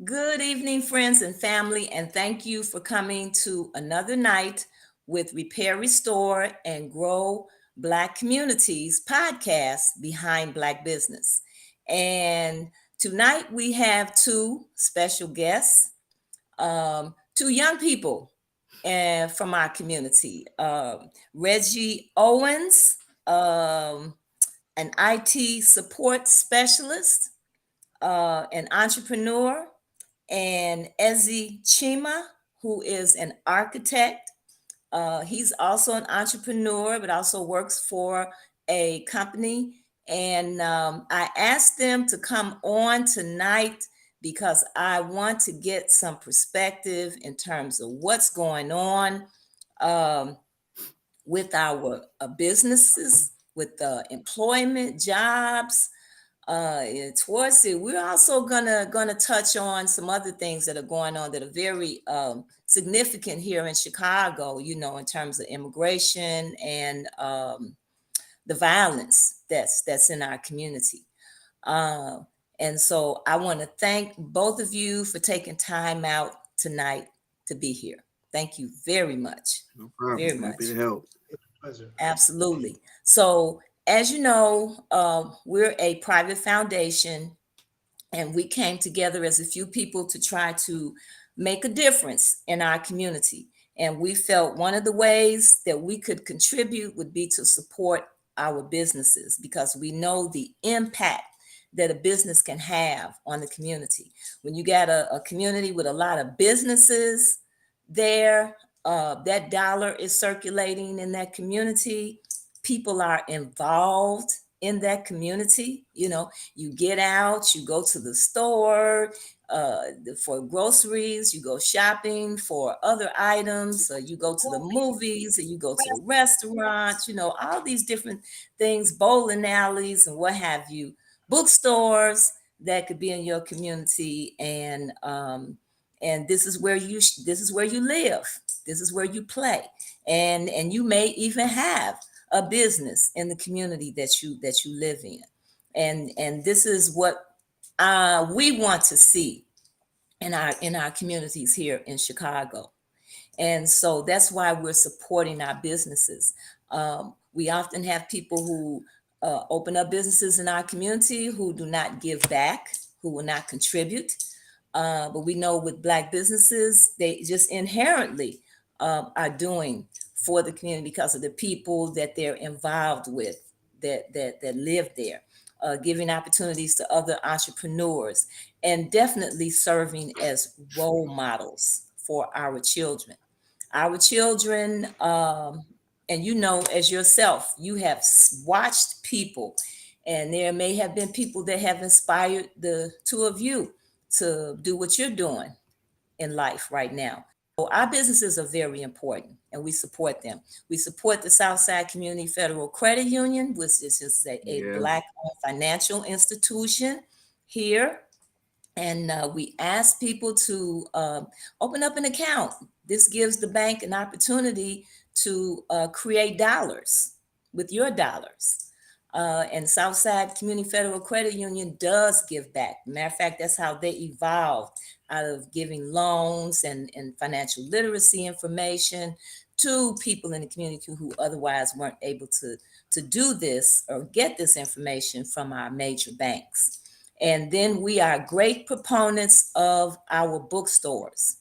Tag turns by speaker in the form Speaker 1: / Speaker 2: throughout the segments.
Speaker 1: Good evening, friends and family, and thank you for coming to another night with Repair, Restore, and Grow Black Communities podcast behind Black business. And tonight we have two special guests, two young people from our community. Reggie Owens, an IT support specialist, an entrepreneur, and Eze Chima, who is an architect. He's also an entrepreneur, but also works for a company. And I asked them to come on tonight because I want to get some perspective in terms of what's going on um, with our businesses, with employment, jobs, towards it. We're also gonna touch on some other things that are going on that are very significant here in Chicago. You know, in terms of immigration and the violence that's in our community. Uh, and so I want to thank both of you for taking time out tonight to be here. Thank you very much.
Speaker 2: No problem.
Speaker 1: Very
Speaker 2: Happy
Speaker 1: much.
Speaker 2: to help.
Speaker 3: Pleasure.
Speaker 1: Absolutely. So, as you know, we're a private foundation, and we came together as a few people to try to make a difference in our community. And we felt one of the ways that we could contribute would be to support our businesses because we know the impact that a business can have on the community. When you got a community with a lot of businesses there, that dollar is circulating in that community. People are involved in that community. You know, you get out, you go to the store for groceries, you go shopping for other items, you go to the movies, you go to the restaurants, you know, all these different things, bowling alleys and what have you, bookstores that could be in your community. And this is where this is where you live, this is where you play, and you may even have a business in the community that you live in, and this is what we want to see in our communities here in Chicago. And so that's why we're supporting our businesses. We often have people who open up businesses in our community who do not give back, who will not contribute. But we know with Black businesses, they just inherently are doing for the community because of the people that they're involved with, that live there, giving opportunities to other entrepreneurs, and definitely serving as role models for our children. Our children, and you know, as yourself, you have watched people, and there may have been people that have inspired the two of you to do what you're doing in life right now. So our businesses are very important and we support them. We support the Southside Community Federal Credit Union, which is just a
Speaker 2: Yeah.
Speaker 1: Black-owned financial institution here. And we ask people to open up an account. This gives the bank an opportunity to create dollars with your dollars. And Southside Community Federal Credit Union does give back. Matter of fact, that's how they evolved out of giving loans and financial literacy information to people in the community who otherwise weren't able to do this or get this information from our major banks. And then we are great proponents of our bookstores.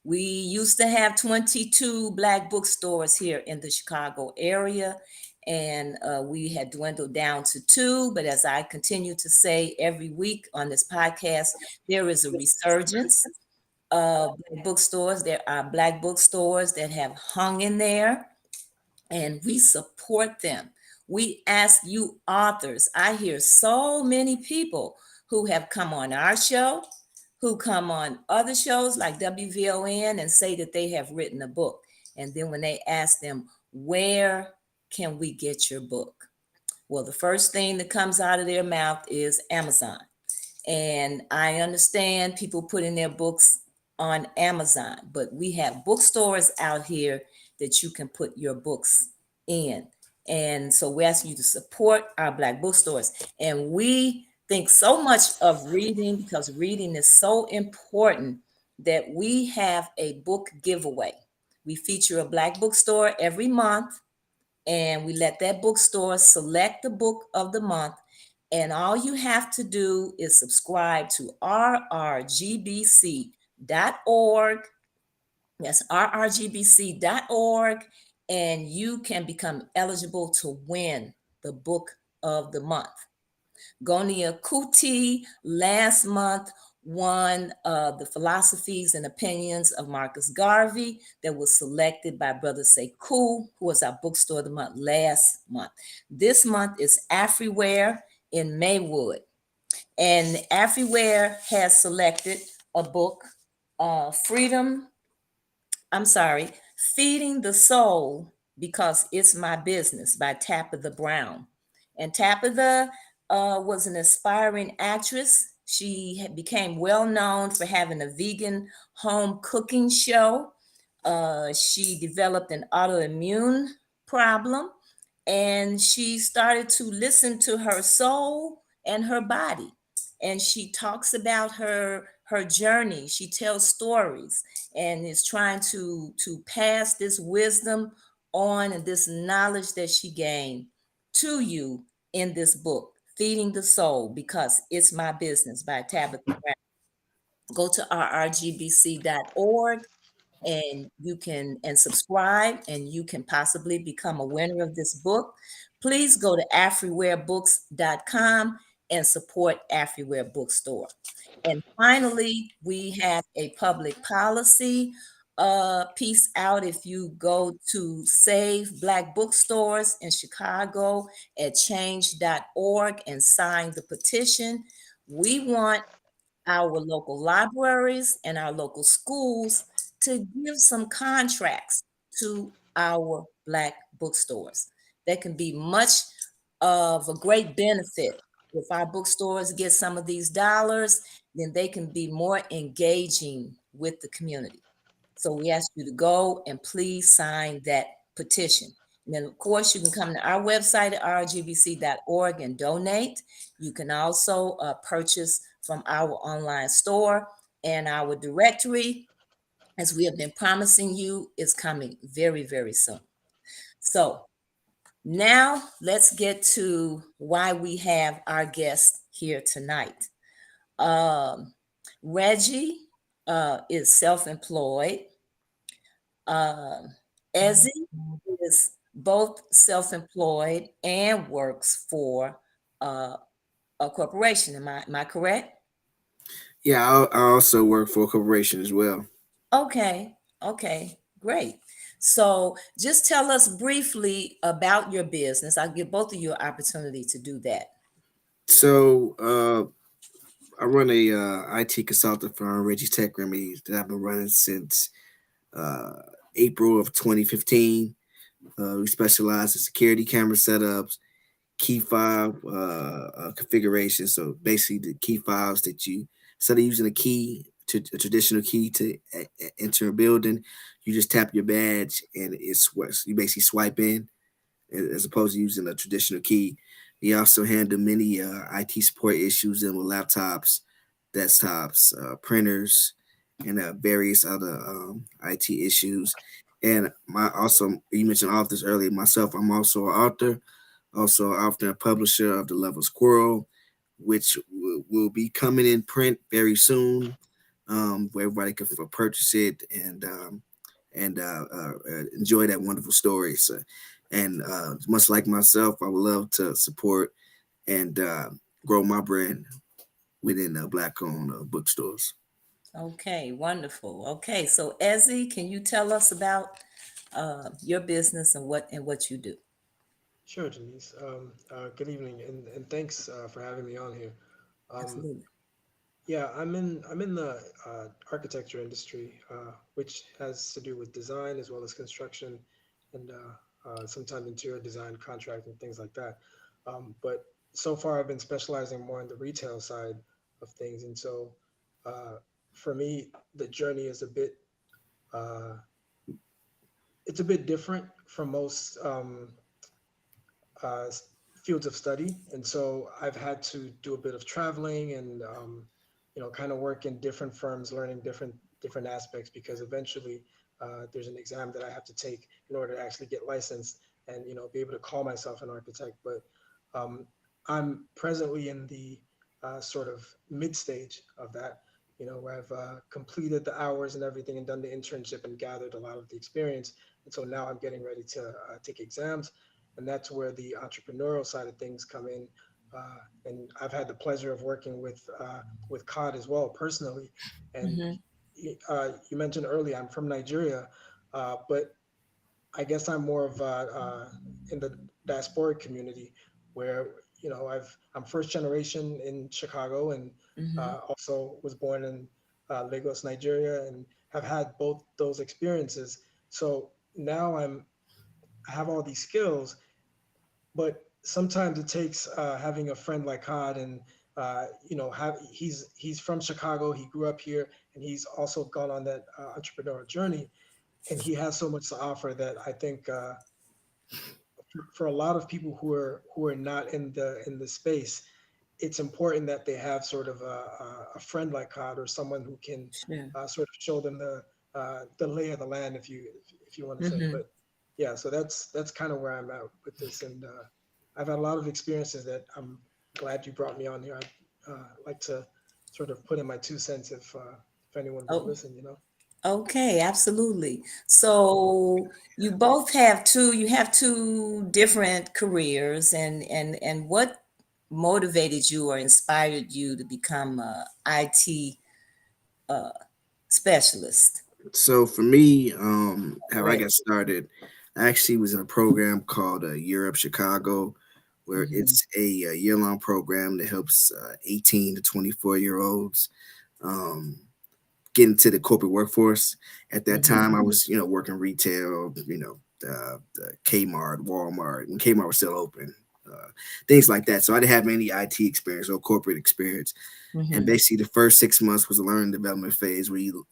Speaker 1: We used to have 22 Black bookstores here in the Chicago area, and we had dwindled down to two. But as I continue to say every week on this podcast, there is a resurgence of Black bookstores. There are Black bookstores that have hung in there, and we support them. We ask you authors. I hear so many people who have come on our show, who come on other shows like WVON and say that they have written a book. And then when they ask them, where can we get your book? Well, the first thing that comes out of their mouth is Amazon. And I understand people putting their books on Amazon, but we have bookstores out here that you can put your books in. And so we ask you to support our Black bookstores. And we think so much of reading because reading is so important that we have a book giveaway. We feature a Black bookstore every month, and we let that bookstore select the book of the month. And all you have to do is subscribe to rrgbc.org. That's rrgbc.org. And you can become eligible to win the book of the month. Gonia Kuti last month won the Philosophies and Opinions of Marcus Garvey that was selected by Brother Sekou, who was our bookstore of the month last month. This month is Afriware in Maywood. And Afriware has selected a book, Freedom, I'm sorry, Feeding the Soul Because It's My Business by Tabitha Brown. And Tabitha was an aspiring actress. She became well known for having a vegan home cooking show. She developed an autoimmune problem, and she started to listen to her soul and her body. And she talks about her journey. She tells stories and is trying to pass this wisdom on and this knowledge that she gained to you in this book, Feeding the Soul Because It's My Business by Tabitha Brown. Go to rrgbc.org and you can and subscribe, and you can possibly become a winner of this book. Please go to afriwarebooks.com and support Afriware Bookstore. And finally, we have a public policy piece out. If you go to Save Black Bookstores in Chicago at change.org and sign the petition, we want our local libraries and our local schools to give some contracts to our Black bookstores. That can be much of a great benefit. If our bookstores get some of these dollars, then they can be more engaging with the community. So we ask you to go and please sign that petition. And then, of course, you can come to our website at rgbc.org and donate. You can also purchase from our online store, and our directory, as we have been promising you, is coming very, very soon. So now let's get to why we have our guest here tonight. Um, Reggie is self-employed. Eze is both self-employed and works for a corporation. Am I correct?
Speaker 2: Yeah, I also work for a corporation as well.
Speaker 1: Okay, okay, great. So just tell us briefly about your business. I'll give both of you an opportunity to do that.
Speaker 2: So I run a IT consultant firm, Reggie Tech Remedies, that I've been running since uh, April of 2015. We specialize in security camera setups, key fob configuration. So basically, the key fobs that you, instead of using a traditional key to enter a building, you just tap your badge and you basically swipe in as opposed to using a traditional key. We also handle many IT support issues in with laptops, desktops, printers, and various other IT issues. And my also, you mentioned authors earlier. Myself, I'm also an author, also an author and publisher of The Level Squirrel, which will be coming in print very soon, where everybody can purchase it and enjoy that wonderful story. So, and much like myself, I would love to support and grow my brand within black-owned bookstores.
Speaker 1: Okay, wonderful. Okay, so Ezzy, can you tell us about your business and what you do?
Speaker 3: Sure, Denise. Good evening, and thanks for having me on here. Um,
Speaker 1: Absolutely.
Speaker 3: yeah, I'm in the architecture industry, which has to do with design as well as construction, and sometimes interior design, contracting, things like that. But so far, I've been specializing more on the retail side of things, and so uh, for me, the journey is uh, it's a bit different from most. Uh, fields of study, and so I've had to do a bit of traveling and kind of work in different firms, learning different aspects because eventually there's an exam that I have to take in order to actually get licensed and be able to call myself an architect. But um, I'm presently in the sort of mid stage of that. Where I've completed the hours and everything and done the internship and gathered a lot of the experience. And so now I'm getting ready to take exams, and that's where the entrepreneurial side of things come in. And I've had the pleasure of working with COD as well personally. And
Speaker 1: Mm-hmm.
Speaker 3: you mentioned earlier I'm from Nigeria, but I guess I'm more of in the diasporic community where I'm first generation in Chicago and
Speaker 1: Mm-hmm.
Speaker 3: also was born in Lagos, Nigeria, and have had both those experiences. So now I have all these skills, but sometimes it takes having a friend like Hod and he's from Chicago. He grew up here, and he's also gone on that entrepreneurial journey, and he has so much to offer that I think for a lot of people who are not in the space, it's important that they have sort of a friend like Hod or someone who can
Speaker 1: Sure.
Speaker 3: sort of show them the lay of the land, if you want to say.
Speaker 1: Mm-hmm.
Speaker 3: But yeah, so that's kind of where I'm at with this, and I've had a lot of experiences that I'm glad you brought me on here. I'd like to sort of put in my 2 cents if anyone would
Speaker 1: Oh,
Speaker 3: listen.
Speaker 1: okay, absolutely. So you have two different careers, and what motivated you or inspired you to become a IT uh, specialist?
Speaker 2: So for me, how I got
Speaker 1: Correct.
Speaker 2: started, I actually was in a program called Europe Chicago, where
Speaker 1: Mm-hmm.
Speaker 2: it's a year-long program that helps 18 to 24-year-olds um, get into the corporate workforce. At that
Speaker 1: Mm-hmm.
Speaker 2: time, I was, working retail, the Kmart, Walmart, and Kmart was still open, things like that. So I didn't have any IT experience or corporate experience. And
Speaker 1: Mm-hmm.
Speaker 2: basically, the first 6 months was a learning development phase where you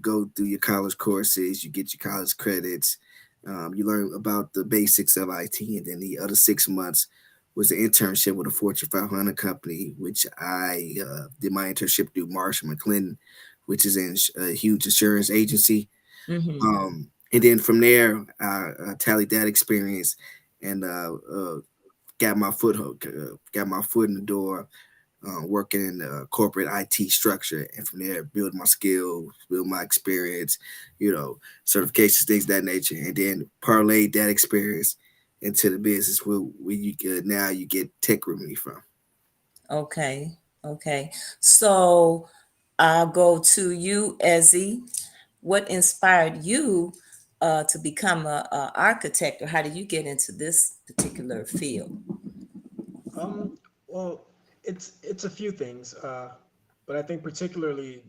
Speaker 2: go through your college courses, you get your college credits, you learn about the basics of IT, and then the other 6 months was an internship with a Fortune 500 company, which I did my internship through Marsh McLennan, which is a huge insurance agency.
Speaker 1: Mm-hmm.
Speaker 2: And then from there, I tallied that experience and got my foot in the door working in the corporate IT structure, and from there build my skills, build my experience, certifications, things of that nature, and then parlay that experience into the business where you could now you get tech remedy from.
Speaker 1: Okay. Okay. So I'll go to you, Ezzy. What inspired you to become a architect, or how did you get into this particular field?
Speaker 3: Um, well, it's a few things, but I think particularly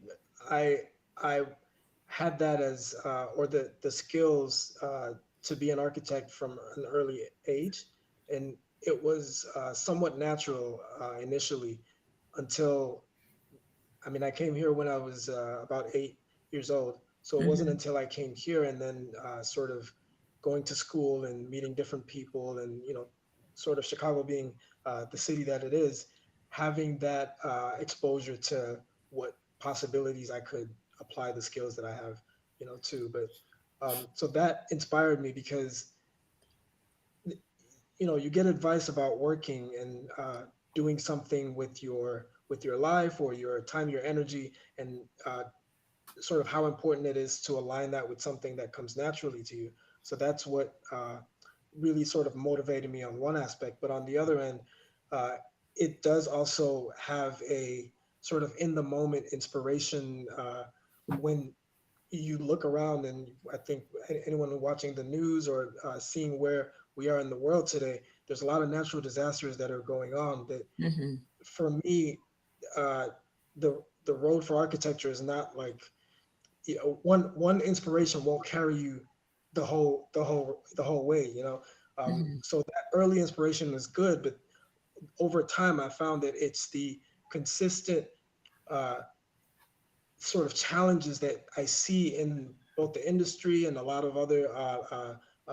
Speaker 3: I I had that as or the skills to be an architect from an early age, and it was somewhat natural initially until I came here when I was about 8 years old. So it wasn't
Speaker 1: Mm-hmm.
Speaker 3: until I came here and then sort of going to school and meeting different people and, sort of Chicago being the city that it is, having that exposure to what possibilities I could apply the skills that I have, to. But so that inspired me because you get advice about working and doing something with your life or your time, your energy, and sort of how important it is to align that with something that comes naturally to you. So that's what really sort of motivated me on one aspect, but on the other end, uh, it does also have a sort of in the moment inspiration when you look around, and I think anyone watching the news or seeing where we are in the world today, there's a lot of natural disasters that are going on that
Speaker 1: Mm-hmm.
Speaker 3: for me, uh, the road for architecture is not like, one inspiration won't carry you the whole way,
Speaker 1: Mm-hmm.
Speaker 3: so that early inspiration is good, but over time I found that it's the consistent uh, sort of challenges that I see in both the industry and a lot of other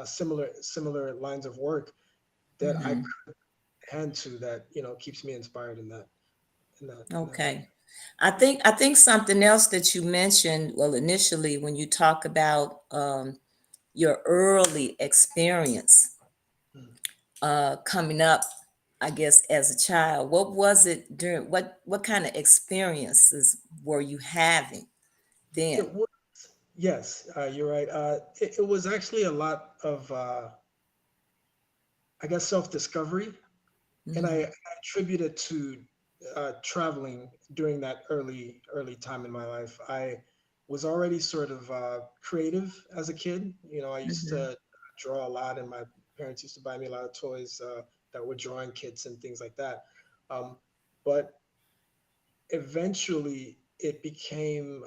Speaker 3: similar lines of work that I
Speaker 1: Mm-hmm.
Speaker 3: hand to, that keeps me inspired in that
Speaker 1: Okay. I think something else that you mentioned, well, initially when you talk about your early experience
Speaker 3: Mm.
Speaker 1: coming up, I guess as a child, what was it during what kind of experiences were you having then?
Speaker 3: It was, yes, you're right. It was actually a lot of, I guess, self-discovery, and I
Speaker 1: Mm-hmm.
Speaker 3: attribute it to traveling during that early time in my life. I was already sort of creative as a kid. I used
Speaker 1: Mm-hmm.
Speaker 3: to draw a lot, and my parents used to buy me a lot of toys that were drawing kits and things like that. Um, but eventually, it became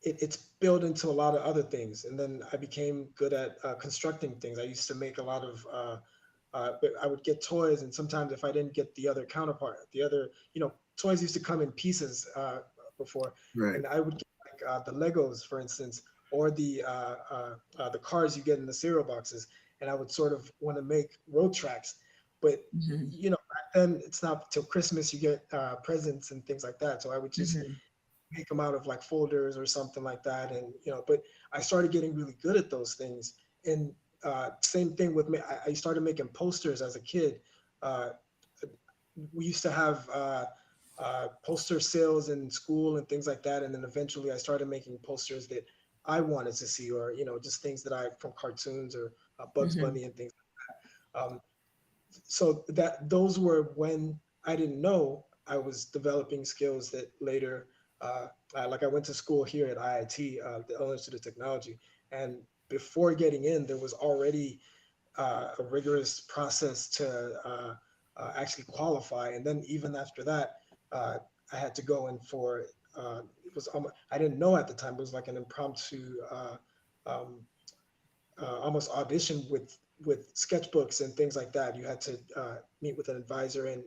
Speaker 3: it's built into a lot of other things, and then I became good at constructing things. I used to make a lot of but I would get toys, and sometimes if I didn't get the other counterpart, the other, toys used to come in pieces before,
Speaker 2: Right.
Speaker 3: and I would get like the Legos, for instance, or the cars you get in the cereal boxes, and I would sort of want to make road tracks, but
Speaker 1: Mm-hmm.
Speaker 3: back then it's not till Christmas you get presents and things like that, so I would just
Speaker 1: Mm-hmm.
Speaker 3: make them out of like folders or something like that, and but I started getting really good at those things, and same thing with me. I started making posters as a kid. uh, we used to have poster sales in school and things like that, and then eventually I started making posters that I wanted to see, or just things that I from cartoons, or Bugs
Speaker 1: Mm-hmm.
Speaker 3: Bunny and things. um, so that those were when I didn't know I was developing skills that later, like I went to school here at IIT, the Illinois Institute of Technology, and before getting in, there was already a rigorous process to actually qualify, and then even after that, uh, I had to go in for. It was I didn't know at the time. It was like an impromptu. Um, almost audition with sketchbooks and things like that. You had to meet with an advisor and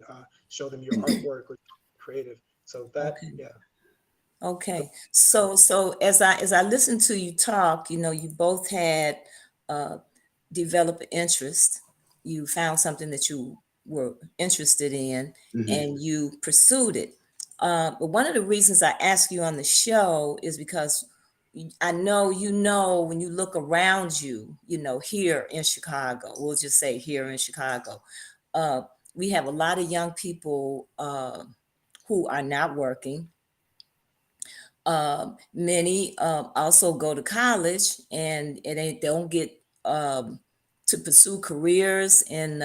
Speaker 3: show them your artwork or creative. So that,
Speaker 1: Okay.
Speaker 3: yeah.
Speaker 1: Okay. So as I listen to you talk, you both had uh developed interest. You found something that you were interested in
Speaker 2: Hmm.
Speaker 1: and you pursued it. But one of the reasons I ask you on the show is because I know when you look around you, here in Chicago, we'll just say here in Chicago, uh, we have a lot of young people who are not working. Many also go to college and they don't get to pursue careers in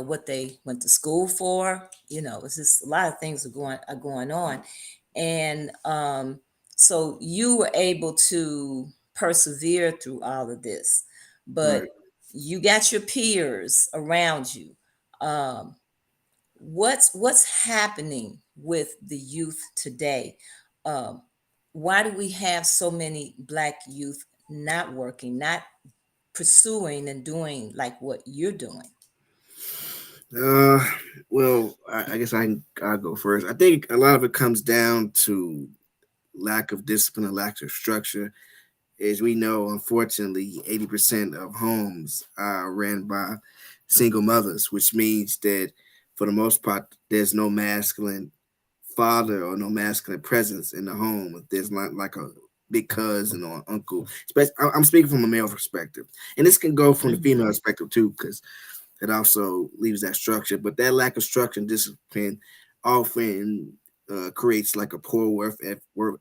Speaker 1: what they went to school for. It's just a lot of things are going on, and so you were able to persevere through all of this,
Speaker 2: Right.
Speaker 1: but you got your peers around you. Um, what's happening with the youth today? Um, why do we have so many Black youth not working, not pursuing and doing like what you're doing?
Speaker 2: Uh, well, I guess I'll go first. I think a lot of it comes down to lack of discipline and lack of structure. As we know, unfortunately, 80% of homes are ran by single mothers, which means that for the most part, there's no masculine father or no masculine presence in the home. If there's not like a big cousin or uncle, I'm speaking from a male perspective, and this can go from the
Speaker 1: Mhm.
Speaker 2: female perspective too, because it also leaves that structure. But that lack of structure and discipline often creates like a poor work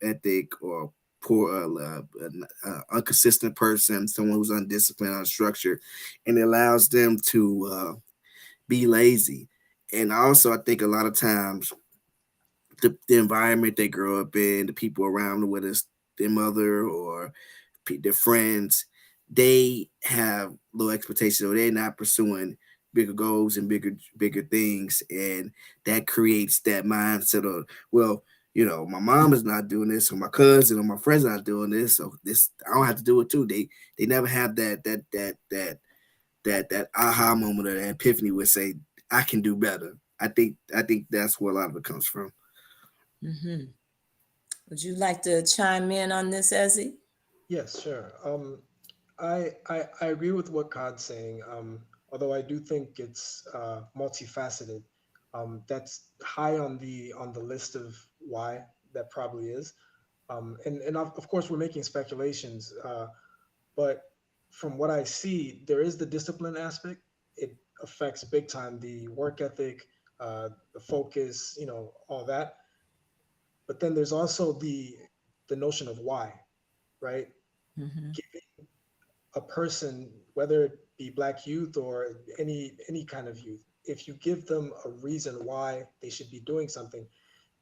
Speaker 2: ethic, or poor, inconsistent person, someone who's undisciplined, unstructured, and it allows them to be lazy. And also, I think a lot of times the environment they grow up in, the people around them, whether it's their mother or their friends, they have low expectations, or they're not pursuing bigger goals and bigger things, and that creates that mindset of, well, my mom is not doing this, or my cousin or my friends are not doing this, so this I don't have to do it too. They never have that aha moment or that epiphany would say, I can do better. I think that's where a lot of it comes from.
Speaker 1: Hmm. Would you like to chime in on this, Ezzy?
Speaker 3: Yes, sure. I agree with what Kod's saying. Although I do think it's multifaceted. That's high on the list of why that probably is. And of course we're making speculations. But from what I see, there is the discipline aspect. It affects big time the work ethic, the focus, all that. But then there's also the notion of why, right?
Speaker 1: Hmm.
Speaker 3: Giving a person, whether it be black youth or any kind of youth, if you give them a reason why they should be doing something,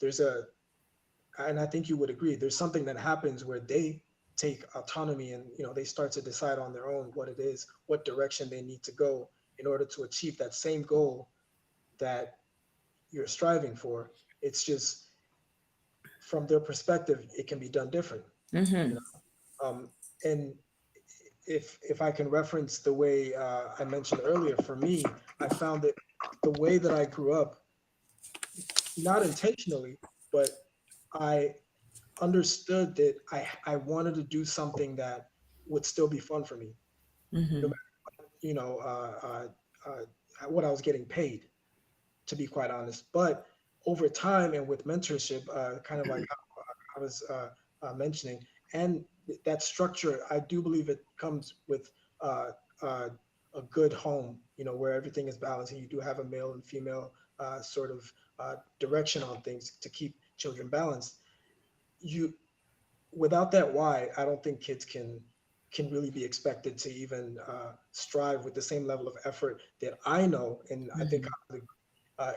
Speaker 3: there's a and I think you would agree, there's something that happens where they take autonomy and they start to decide on their own what it is, what direction they need to go in order to achieve that same goal that you're striving for. It's just from their perspective, it can be done different. You
Speaker 1: Hmm.
Speaker 3: know, and if I can reference the way I mentioned earlier, for me, I found that the way that I grew up, not intentionally, but I understood that I wanted to do something that would still be fun for me, no
Speaker 1: Hmm.
Speaker 3: matter you know what I was getting paid, to be quite honest. But over time and with mentorship, kind of like I was mentioning, and that structure, I do believe it comes with uh, uh, a good home, where everything is balanced and you do have a male and female sort of direction on things to keep children balanced. You Without that why, I don't think kids can really be expected to even strive with the same level of effort that I know, and I think
Speaker 1: Hmm.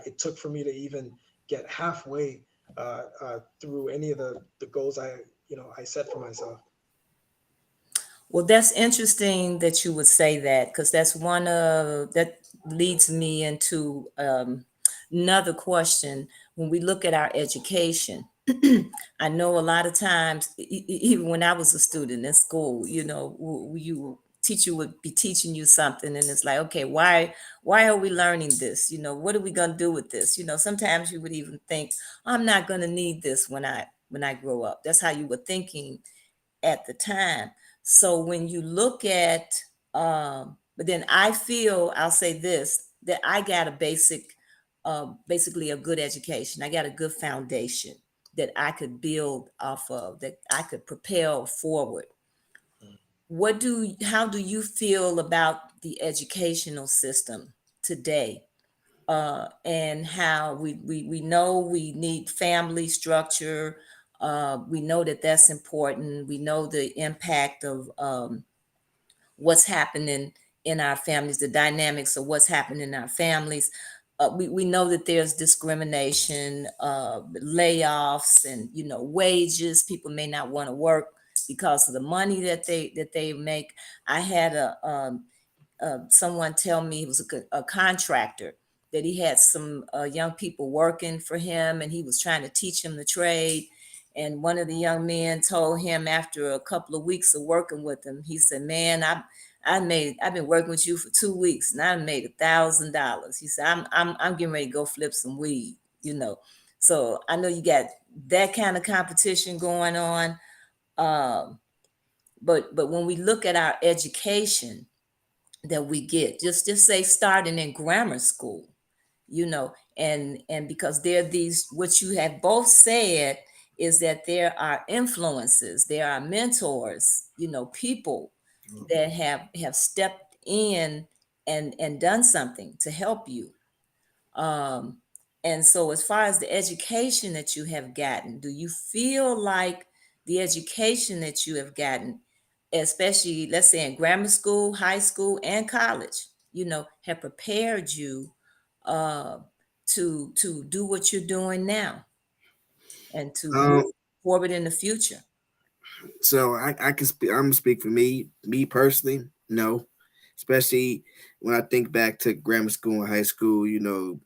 Speaker 3: it took for me to even get halfway through any of the goals I set for myself.
Speaker 1: Well, that's interesting that you would say that, because that's one of that leads me into another question. When we look at our education, I know a lot of times, even when I was a student in school, you teacher would be teaching you something, and it's like, okay, why are we learning this? What are we gonna do with this? Sometimes you would even think, I'm not gonna need this when I grow up. That's how you were thinking at the time. So when you look at, but then I feel, I'll say this, that I got a basically a good education. I got a good foundation that I could build off of, that I could propel forward. How do you feel about the educational system today? And how we know we need family structure. We know that that's important. We know the impact of what's happening in our families, the dynamics of what's happening in our families. We know that there's discrimination, layoffs, and wages. People may not want to work because of the money that they make. I had someone tell me, he was a contractor, that he had some young people working for him, and he was trying to teach them the trade. And one of the young men told him, after a couple of weeks of working with him, he said, "Man, I've been working with you for 2 weeks, and I made $1,000." He said, I'm getting ready to go flip some weed, you know. So I know you got that kind of competition going on. Um, but when we look at our education that we get, just say starting in grammar school, and because there are these, what you have both said is that there are influences, there are mentors, people that have stepped in and done something to help you. um, and so, as far as the education that you have gotten, do you feel like the education that you have gotten, especially let's say in grammar school, high school, and college, have prepared you uh, to do what you're doing now and to move
Speaker 2: Um,
Speaker 1: forward in the future?
Speaker 2: So I can speak. I'm gonna speak for me personally. No, especially when I think back to grammar school and high school. You learn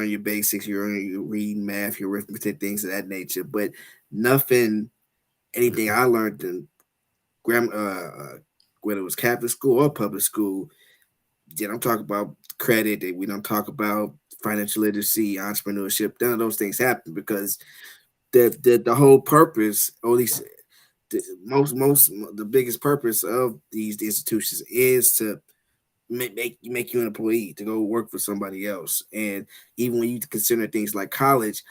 Speaker 2: your basics. You learn your reading, math, your arithmetic, things of that nature. But nothing, anything I learned in grammar, whether it was Catholic school or public school, they don't talk about credit. We don't talk about financial literacy, entrepreneurship. None of those things happen because the whole purpose, or at least most the biggest purpose of these institutions is to make you an employee to go work for somebody else. And even when you consider things like college,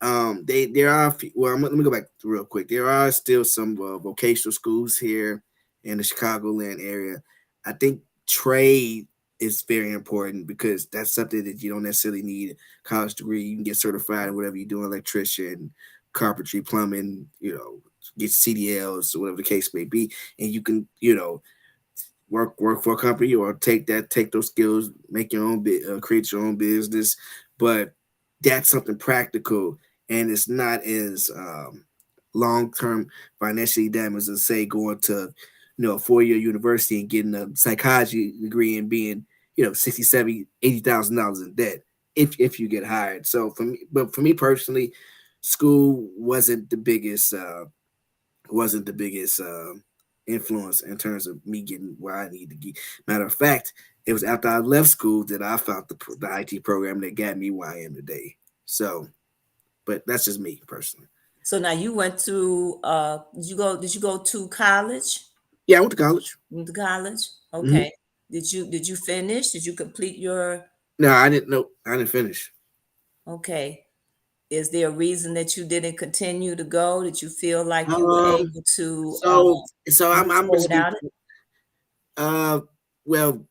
Speaker 2: there are let me go back real quick. There are still some vocational schools here in the Chicagoland area. I think trade is very important because that's something that you don't necessarily need a college degree. You can get certified in whatever you do, electrician, carpentry, plumbing, get CDLs or whatever the case may be, and you can, work for a company or take those skills, make your own create your own business. But that's something practical, and it's not as long term financially damaged as say going to a 4 year university and getting a psychology degree and being 60, 70, $80,000 in debt if you get hired. So for me personally, school wasn't the biggest influence in terms of me getting where I need to get. Matter of fact, it was after I left school that I found the IT program that got me where I am today. So, but that's just me personally.
Speaker 1: So now you went to did you go to college?
Speaker 2: Yeah, I went to college.
Speaker 1: You went to college?
Speaker 2: Hmm.
Speaker 1: Okay. Did you finish? Did you complete your
Speaker 2: No, I didn't. No, I didn't finish.
Speaker 1: okay? Is there a reason that you didn't continue to go? Did you feel like you were
Speaker 2: Um.
Speaker 1: able to
Speaker 2: So
Speaker 1: do
Speaker 2: I'm
Speaker 1: so
Speaker 2: just be.
Speaker 1: without it?
Speaker 2: Well,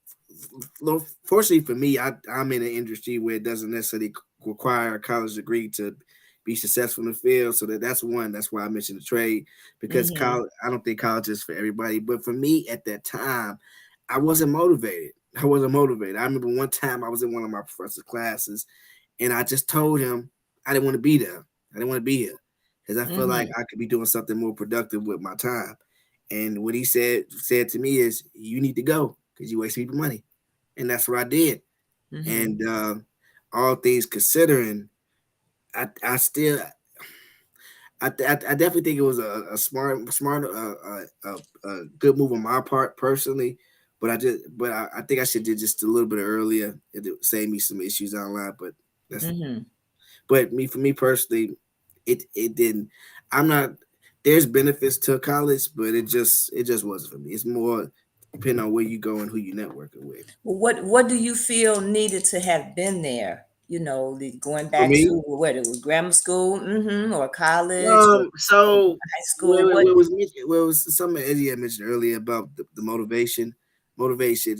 Speaker 2: fortunately for me, I'm in an industry where it doesn't necessarily require a college degree to be successful in the field. So that's one. That's why I mentioned the trade because
Speaker 1: Mm-hmm.
Speaker 2: college. I don't think college is for everybody. But for me at that time, I wasn't motivated. I wasn't motivated. I remember one time I was in one of my professor's classes, and I just told him I didn't want to be there. I didn't want to be here because I feel like
Speaker 1: Mm-hmm.
Speaker 2: I could be doing something more productive with my time. And what he said to me is, "You need to go because you waste people money," and that's what I did.
Speaker 1: Mm-hmm.
Speaker 2: And all things considering, I still I definitely think it was a smart good move on my part personally. But I think I should did just a little bit earlier. It would save me some issues online. But that's
Speaker 1: Mm-hmm.
Speaker 2: for me personally, it didn't. I'm not. There's benefits to college, but it just wasn't for me. It's more depending on where you go and who you networking with.
Speaker 1: Well, what do you feel needed to have been there? Going
Speaker 2: For
Speaker 1: back
Speaker 2: me,
Speaker 1: to what it was, grammar school, or college, or
Speaker 2: so
Speaker 1: high school.
Speaker 2: where,
Speaker 1: What?
Speaker 2: where was mentioned, where was something Eddie had mentioned earlier about the motivation. Motivation,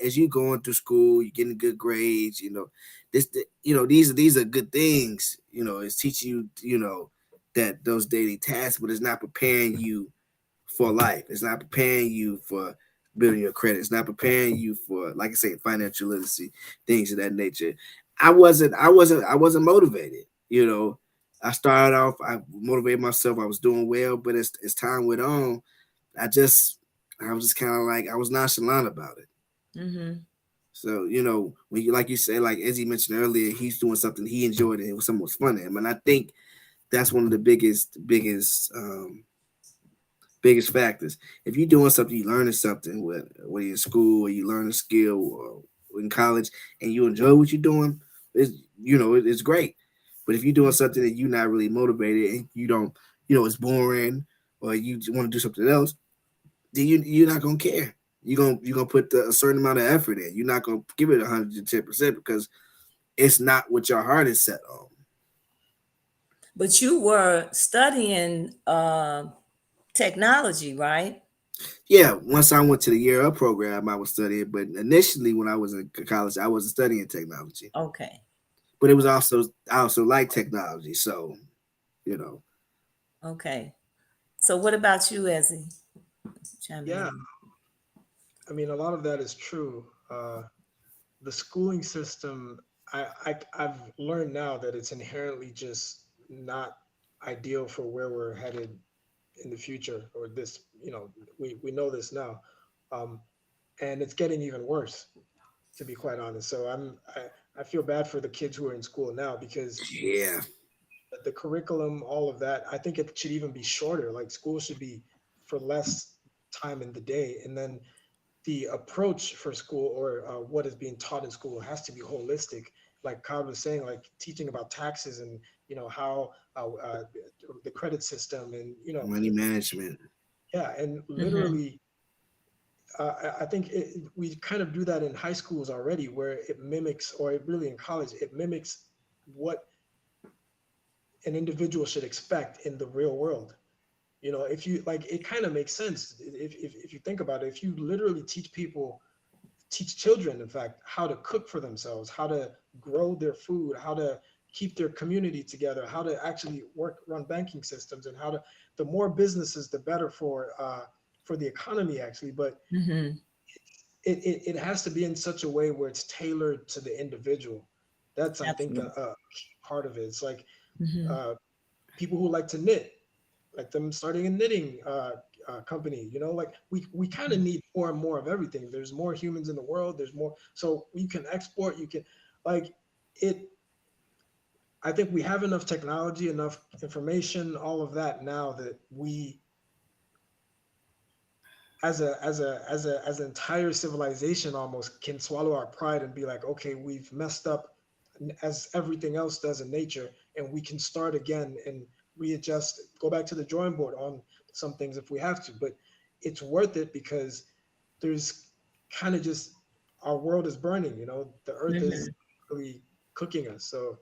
Speaker 2: as you going through school, you're getting good grades. These are good things. It's teaching you, that those daily tasks, but it's not preparing you for life. It's not preparing you for building your credit. It's not preparing you for, like I say, financial literacy, things of that nature. I wasn't motivated. I started off, I motivated myself. I was doing well, but as time went on, I was just kind of like I was nonchalant about it.
Speaker 1: Mm-hmm.
Speaker 2: So when you like you said, like Izzy mentioned earlier, he's doing something he enjoyed and it was something was fun to him, and I think that's one of the biggest factors. If you're doing something, you learning something, whether you're in school or you learn a skill or in college, and you enjoy what you're doing, it's great. But if you're doing something that you're not really motivated and you don't, it's boring, or you want to do something else, then you're not gonna care. You're gonna put a certain amount of effort in. You're not gonna give it 110% because it's not what your heart is set on.
Speaker 1: But you were studying technology, right?
Speaker 2: Yeah, once I went to the year up program, I was studying. But initially, when I was in college, I wasn't studying technology.
Speaker 1: Okay.
Speaker 2: But it was also I also like technology, so you know.
Speaker 1: Okay. So what about you, Ezzy? Chiming
Speaker 3: Yeah,
Speaker 1: in.
Speaker 3: I mean, a lot of that is true. The schooling system, I've learned now that it's inherently just not ideal for where we're headed in the future, or this, we know this now. um, and it's getting even worse, to be quite honest. So I feel bad for the kids who are in school now, because
Speaker 2: Yeah.
Speaker 3: the curriculum, all of that, I think it should even be shorter. Like, school should be for less time in the day, and then the approach for school, or what is being taught in school, has to be holistic. Like Kyle was saying, like teaching about taxes, and how the credit system, and
Speaker 2: Money management.
Speaker 3: yeah, and
Speaker 1: Mm-hmm.
Speaker 3: literally, I think we kind of do that in high schools already, where it mimics, or it really in college, it mimics what an individual should expect in the real world. If you like, it kind of makes sense if you think about it. If you literally teach children, in fact, how to cook for themselves, how to grow their food, how to keep their community together, how to actually run banking systems, and how to, the more businesses, the better for the economy, actually. But
Speaker 1: Mm-hmm.
Speaker 3: it has to be in such a way where it's tailored to the individual. That's, I think,
Speaker 1: Absolutely.
Speaker 3: a key part of it. It's like,
Speaker 1: Mm-hmm.
Speaker 3: uh, people who like to knit, like them starting a knitting company. Like, we kind of need more and more of everything. There's more humans in the world. There's more, so you can export. You can, like, it. I think we have enough technology, enough information, all of that now, that we, as an entire civilization, almost can swallow our pride and be like, okay, we've messed up, as everything else does in nature, and we can start again and readjust, go back to the drawing board on some things if we have to. But it's worth it, because there's kind of just, our world is burning. The earth is
Speaker 1: Mm-hmm.
Speaker 3: really cooking us. So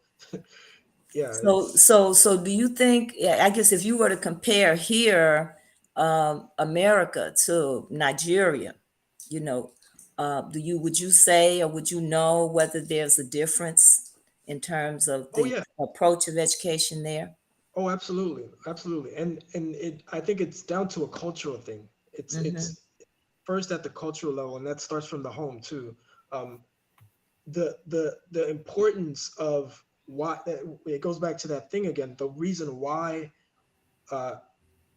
Speaker 3: yeah,
Speaker 1: So,
Speaker 3: it's.
Speaker 1: so do you think, yeah, I guess if you were to compare here, America to Nigeria, you know, would you say, or would you know whether there's a difference in terms of
Speaker 3: Oh
Speaker 1: the
Speaker 3: yeah.
Speaker 1: approach of education there?
Speaker 3: Oh, absolutely, absolutely. And I think it's down to a cultural thing. it's
Speaker 1: Mm-hmm.
Speaker 3: it's first at the cultural level, and that starts from the home too. um the importance of why, it goes back to that thing again, the reason why uh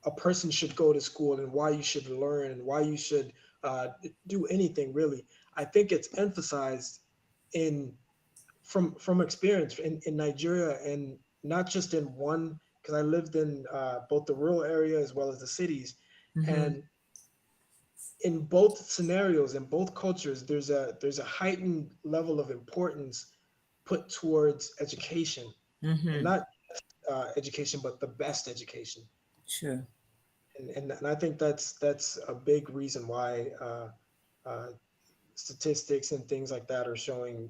Speaker 3: a person should go to school, and why you should learn, and why you should uh do anything, really. I think it's emphasized in, from experience, in Nigeria, and not just in one, because I lived in both the rural area as well as the cities.
Speaker 1: Mm-hmm.
Speaker 3: And in both scenarios, in both cultures, there's a heightened level of importance put towards education, and
Speaker 1: Mm-hmm.
Speaker 3: not education, but the best education.
Speaker 1: Sure.
Speaker 3: And I think that's a big reason why uh, statistics and things like that are showing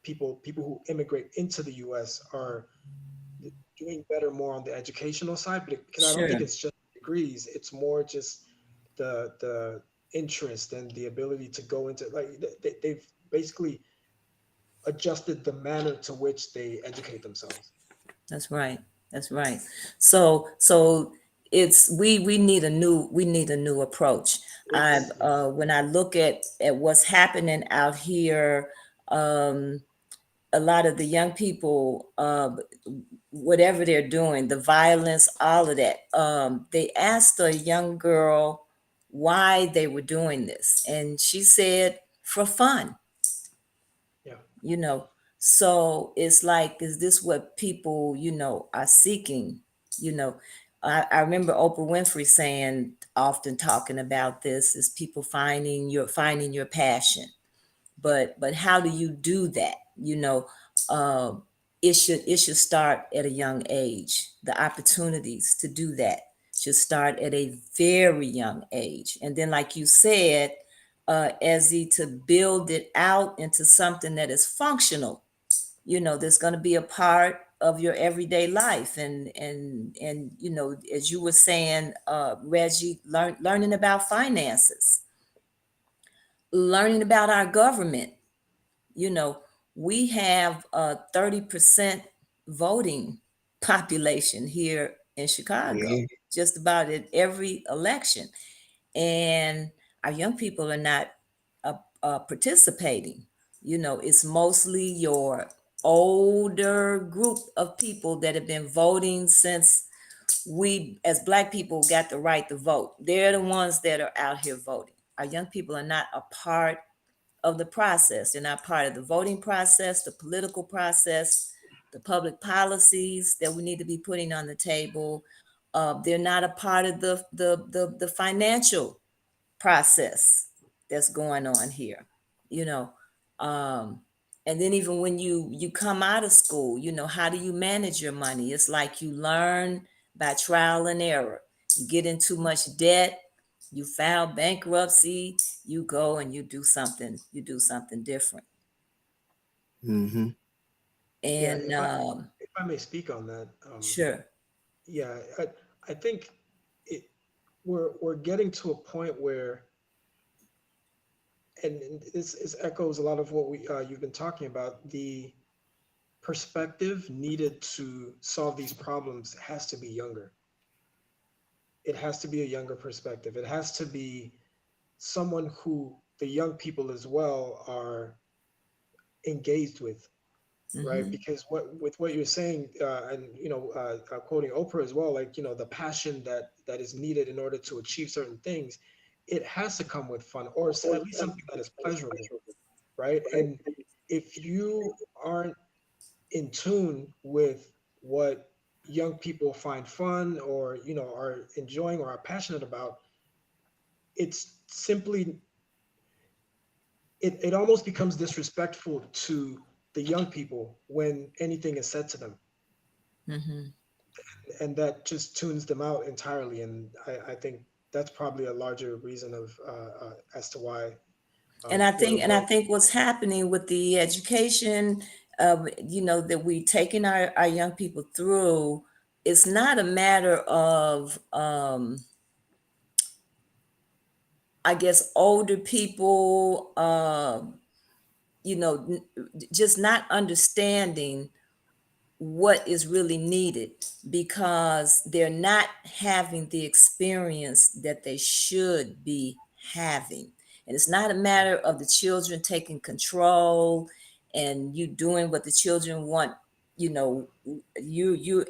Speaker 3: people who immigrate into the U.S. are doing better more on the educational side. But because I don't think
Speaker 1: Sure.
Speaker 3: it's just degrees, it's more just the interest and the ability to go into, like, they've basically adjusted the manner to which they educate themselves.
Speaker 1: That's right. That's right. So it's we need a new approach. I
Speaker 3: Yes, yes.
Speaker 1: when I look at what's happening out here, um, a lot of the young people, whatever they're doing, the violence, all of that. They asked a young girl why they were doing this, and she said for fun.
Speaker 3: Yeah.
Speaker 1: you know so it's like, is this what people are seeking? I remember Oprah Winfrey saying, often talking about this, is people finding your passion. But how do you do that? uh, it should start at a young age. The opportunities to do that should start at a very young age, and then, like you said, Ezzy, to build it out into something that is functional, that's going to be a part of your everyday life. And as you were saying, Reggie, learning about finances, learning about our government. you know we have a 30% voting population here in Chicago,
Speaker 2: Yeah.
Speaker 1: just about at every election, and our young people are not participating. It's mostly your older group of people that have been voting since we as Black people got the right to vote. They're the ones that are out here voting. Our young people are not a part of the process. They're not part of the voting process, the political process, the public policies that we need to be putting on the table. They're not a part of the financial process that's going on here, you know. Um, and then even when you come out of school, how do you manage your money? It's like you learn by trial and error. You get in too much debt, you file bankruptcy, you go and you do something different.
Speaker 2: Mm-hmm.
Speaker 3: Yeah,
Speaker 1: And
Speaker 3: if I may speak on that,
Speaker 1: sure.
Speaker 3: yeah, I think it we're getting to a point where, and this echoes a lot of what we you've been talking about. The perspective needed to solve these problems has to be younger. It has to be a younger perspective. It has to be someone who the young people as well are engaged with, right?
Speaker 1: Hmm.
Speaker 3: Because what you're saying, and quoting Oprah as well, like the passion that is needed in order to achieve certain things, it has to come with fun, or at least something that is pleasurable, right? And if you aren't in tune with what young people find fun, or are enjoying or are passionate about, it's simply, it almost becomes disrespectful to the young people when anything is said to them,
Speaker 1: Hmm.
Speaker 3: and that just tunes them out entirely. And I think that's probably a larger reason of as to why
Speaker 1: and I think and I
Speaker 3: we're
Speaker 1: think what's happening with the education, that we taking our young people through, it's not a matter of I guess older people, just not understanding what is really needed because they're not having the experience that they should be having. And it's not a matter of the children taking control and you doing what the children want, you know, you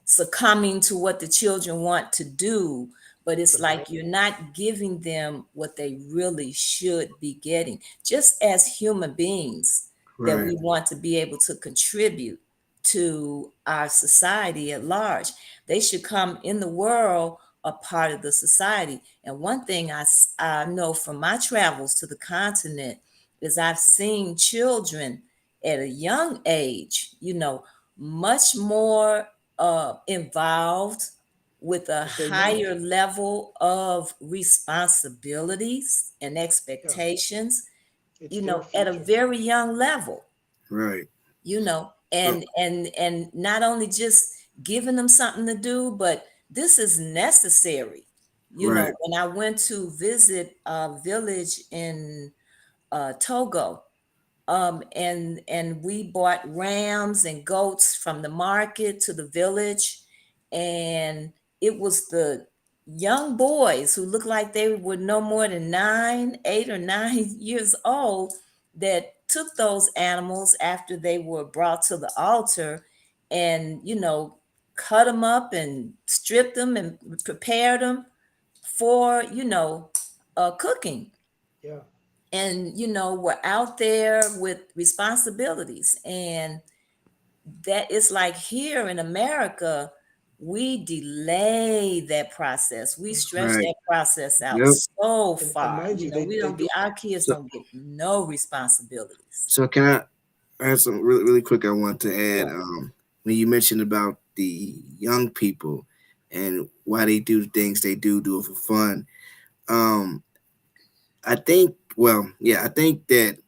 Speaker 1: succumbing to what the children want to do, but it's
Speaker 3: the
Speaker 1: like you're not giving them what they really should be getting. Just as human beings, that
Speaker 2: Right.
Speaker 1: we want to be able to contribute to our society at large. They should come in the world a part of the society. And one thing I know from my travels to the continent is I've seen children at a young age, much more involved with a
Speaker 3: because they're young.
Speaker 1: higher level of responsibilities and
Speaker 3: Yeah,
Speaker 1: expectations,
Speaker 3: it's their
Speaker 1: at a
Speaker 3: future.
Speaker 1: very young level,
Speaker 2: Right. So,
Speaker 1: and not only just giving them something to do, but this is necessary.
Speaker 2: right.
Speaker 1: When I went to visit a village in Togo, and we bought rams and goats from the market to the village, and it was the young boys who looked like they were no more than 8 or 9 years old that took those animals after they were brought to the altar and cut them up and stripped them and prepared them for cooking,
Speaker 3: Yeah,
Speaker 1: and we're out there with responsibilities, and that is like here in America, we delay that process, we stretch
Speaker 2: Right.
Speaker 1: that process out
Speaker 2: Yep.
Speaker 1: so
Speaker 3: and
Speaker 1: far.
Speaker 3: mind you,
Speaker 1: We
Speaker 3: they
Speaker 1: don't
Speaker 3: do.
Speaker 1: get, our kids
Speaker 2: So,
Speaker 1: don't get no responsibilities.
Speaker 2: so can I have some really, really quick? I want to add.
Speaker 1: Yeah.
Speaker 2: When you mentioned about the young people and why they do the things they do it for fun. Um, I think. Well, yeah, I think that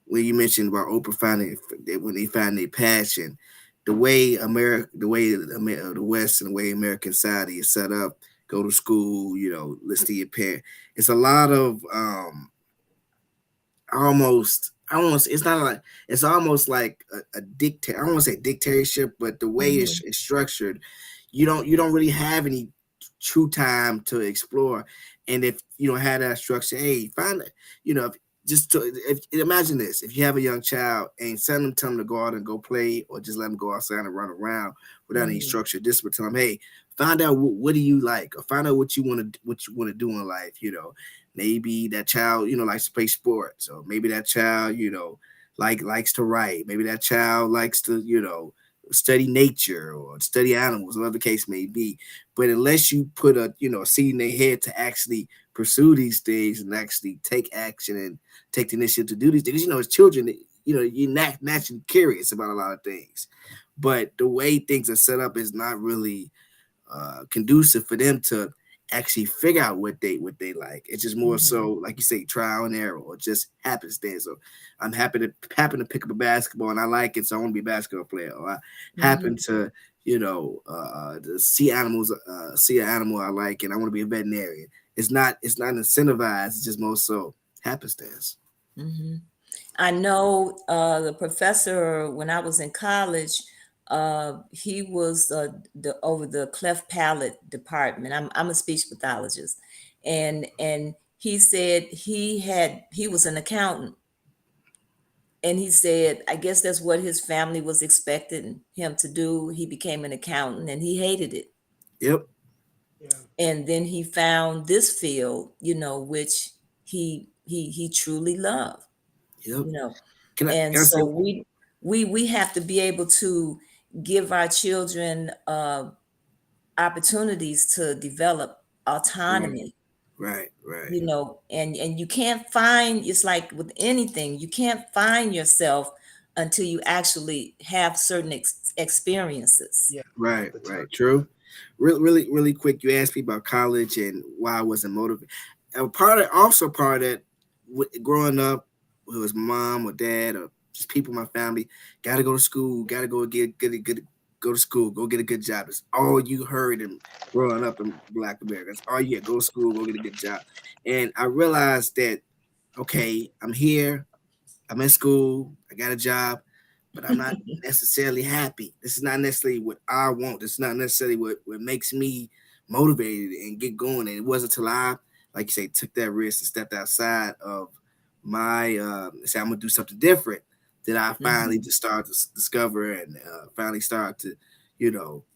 Speaker 2: when you mentioned about Oprah finding when they find their passion, the way the West and the way American society is set up, go to school, listen to your parent. It's a lot of almost it's not like it's almost like a dictate. I don't want to say dictatorship, but the way
Speaker 1: Hmm.
Speaker 2: it's structured, you don't really have any true time to explore. And if you don't have that structure, hey, find it. If, if imagine this: if you have a young child and tell them to go out and go play, or just let them go outside and run around without any
Speaker 1: Hmm.
Speaker 2: structure, discipline, tell them, hey, Find out what do you like, or find out what you want to do in life. Maybe that child likes to play sports, or maybe that child likes to write. Maybe that child likes to study nature or study animals, whatever the case may be. But unless you put a seed in their head to actually pursue these things and actually take action and take the initiative to do these things, as children, you're naturally curious about a lot of things. But the way things are set up is not really conducive for them to actually figure out what they like. It's just more
Speaker 1: Mhm.
Speaker 2: so, like you say, trial and error, or just happenstance. So I'm happen to pick up a basketball and I like it, so I want to be a basketball player. Or I happen
Speaker 1: Mhm.
Speaker 2: to to see an animal I like, and I want to be a veterinarian. It's not incentivized. It's just more so happenstance.
Speaker 1: Mhm. I know the professor when I was in college. He was the over the cleft palate department. I'm a speech pathologist, and he said he was an accountant, and he said I guess that's what his family was expecting him to do. He became an accountant, and he hated it.
Speaker 2: Yep.
Speaker 3: Yeah.
Speaker 1: And then he found this field, which he truly loved,
Speaker 2: Yep.
Speaker 1: you know.
Speaker 2: Can
Speaker 1: And
Speaker 2: I say?
Speaker 1: so we have to be able to give our children opportunities to develop
Speaker 2: Right.
Speaker 1: autonomy,
Speaker 2: Right. Right.
Speaker 1: and you can't find, it's like with anything, you can't find yourself until you actually have certain experiences.
Speaker 3: Yeah.
Speaker 2: Right,
Speaker 3: The time.
Speaker 2: right, true. Really, really quick. You asked me about college and why I wasn't motivated. And part of that, growing up, it was mom or dad or just people in my family. Got to go to school. Got to go go to school. Go get a good job. It's all you heard in growing up in Black America. It's all you had. Go to school. Go get a good job. And I realized that okay, I'm here. I'm in school. I got a job, but I'm not necessarily happy. This is not necessarily what I want. This is not necessarily what makes me motivated and get going. And it wasn't until I, like you say, took that risk and stepped outside of my, say I'm gonna do something different, that I finally
Speaker 1: Mhm.
Speaker 2: just started to discover and finally start to,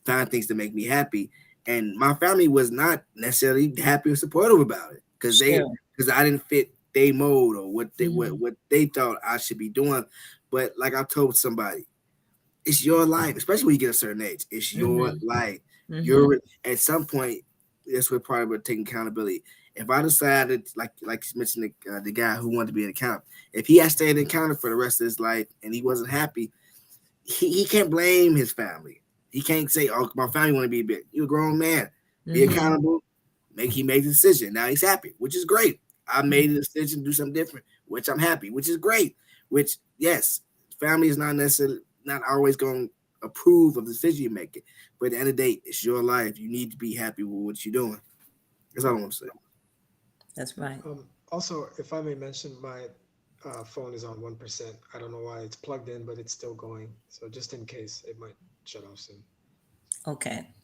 Speaker 2: find things to make me happy. And my family was not necessarily happy or supportive about it
Speaker 1: Sure.
Speaker 2: because I didn't fit they mode or what they
Speaker 1: Mhm.
Speaker 2: what they thought I should be doing. But like I told somebody, it's your life, especially when you get a certain age. It's your
Speaker 1: Mhm.
Speaker 2: life.
Speaker 1: Mhm.
Speaker 2: You're at some point. That's what part about taking accountability. If I decided, like you mentioned, the guy who wanted to be an accountant, if he had stayed an accountant for the rest of his life and he wasn't happy, he can't blame his family. He can't say, "Oh, my family want to be big." You're a grown man. Be
Speaker 1: Mhm.
Speaker 2: accountable. He made the decision. Now he's happy, which is great. I made a decision to do something different, which I'm happy, which is great. Which yes, family is not necessarily not always going to approve of the decision you make it, but at the end of the day, it's your life. You need to be happy with what you're doing. That's all I want to say.
Speaker 1: That's right.
Speaker 3: Also, if I may mention, my phone is on 1%. I don't know why it's plugged in, but it's still going. So just in case, it might shut off soon.
Speaker 1: Okay.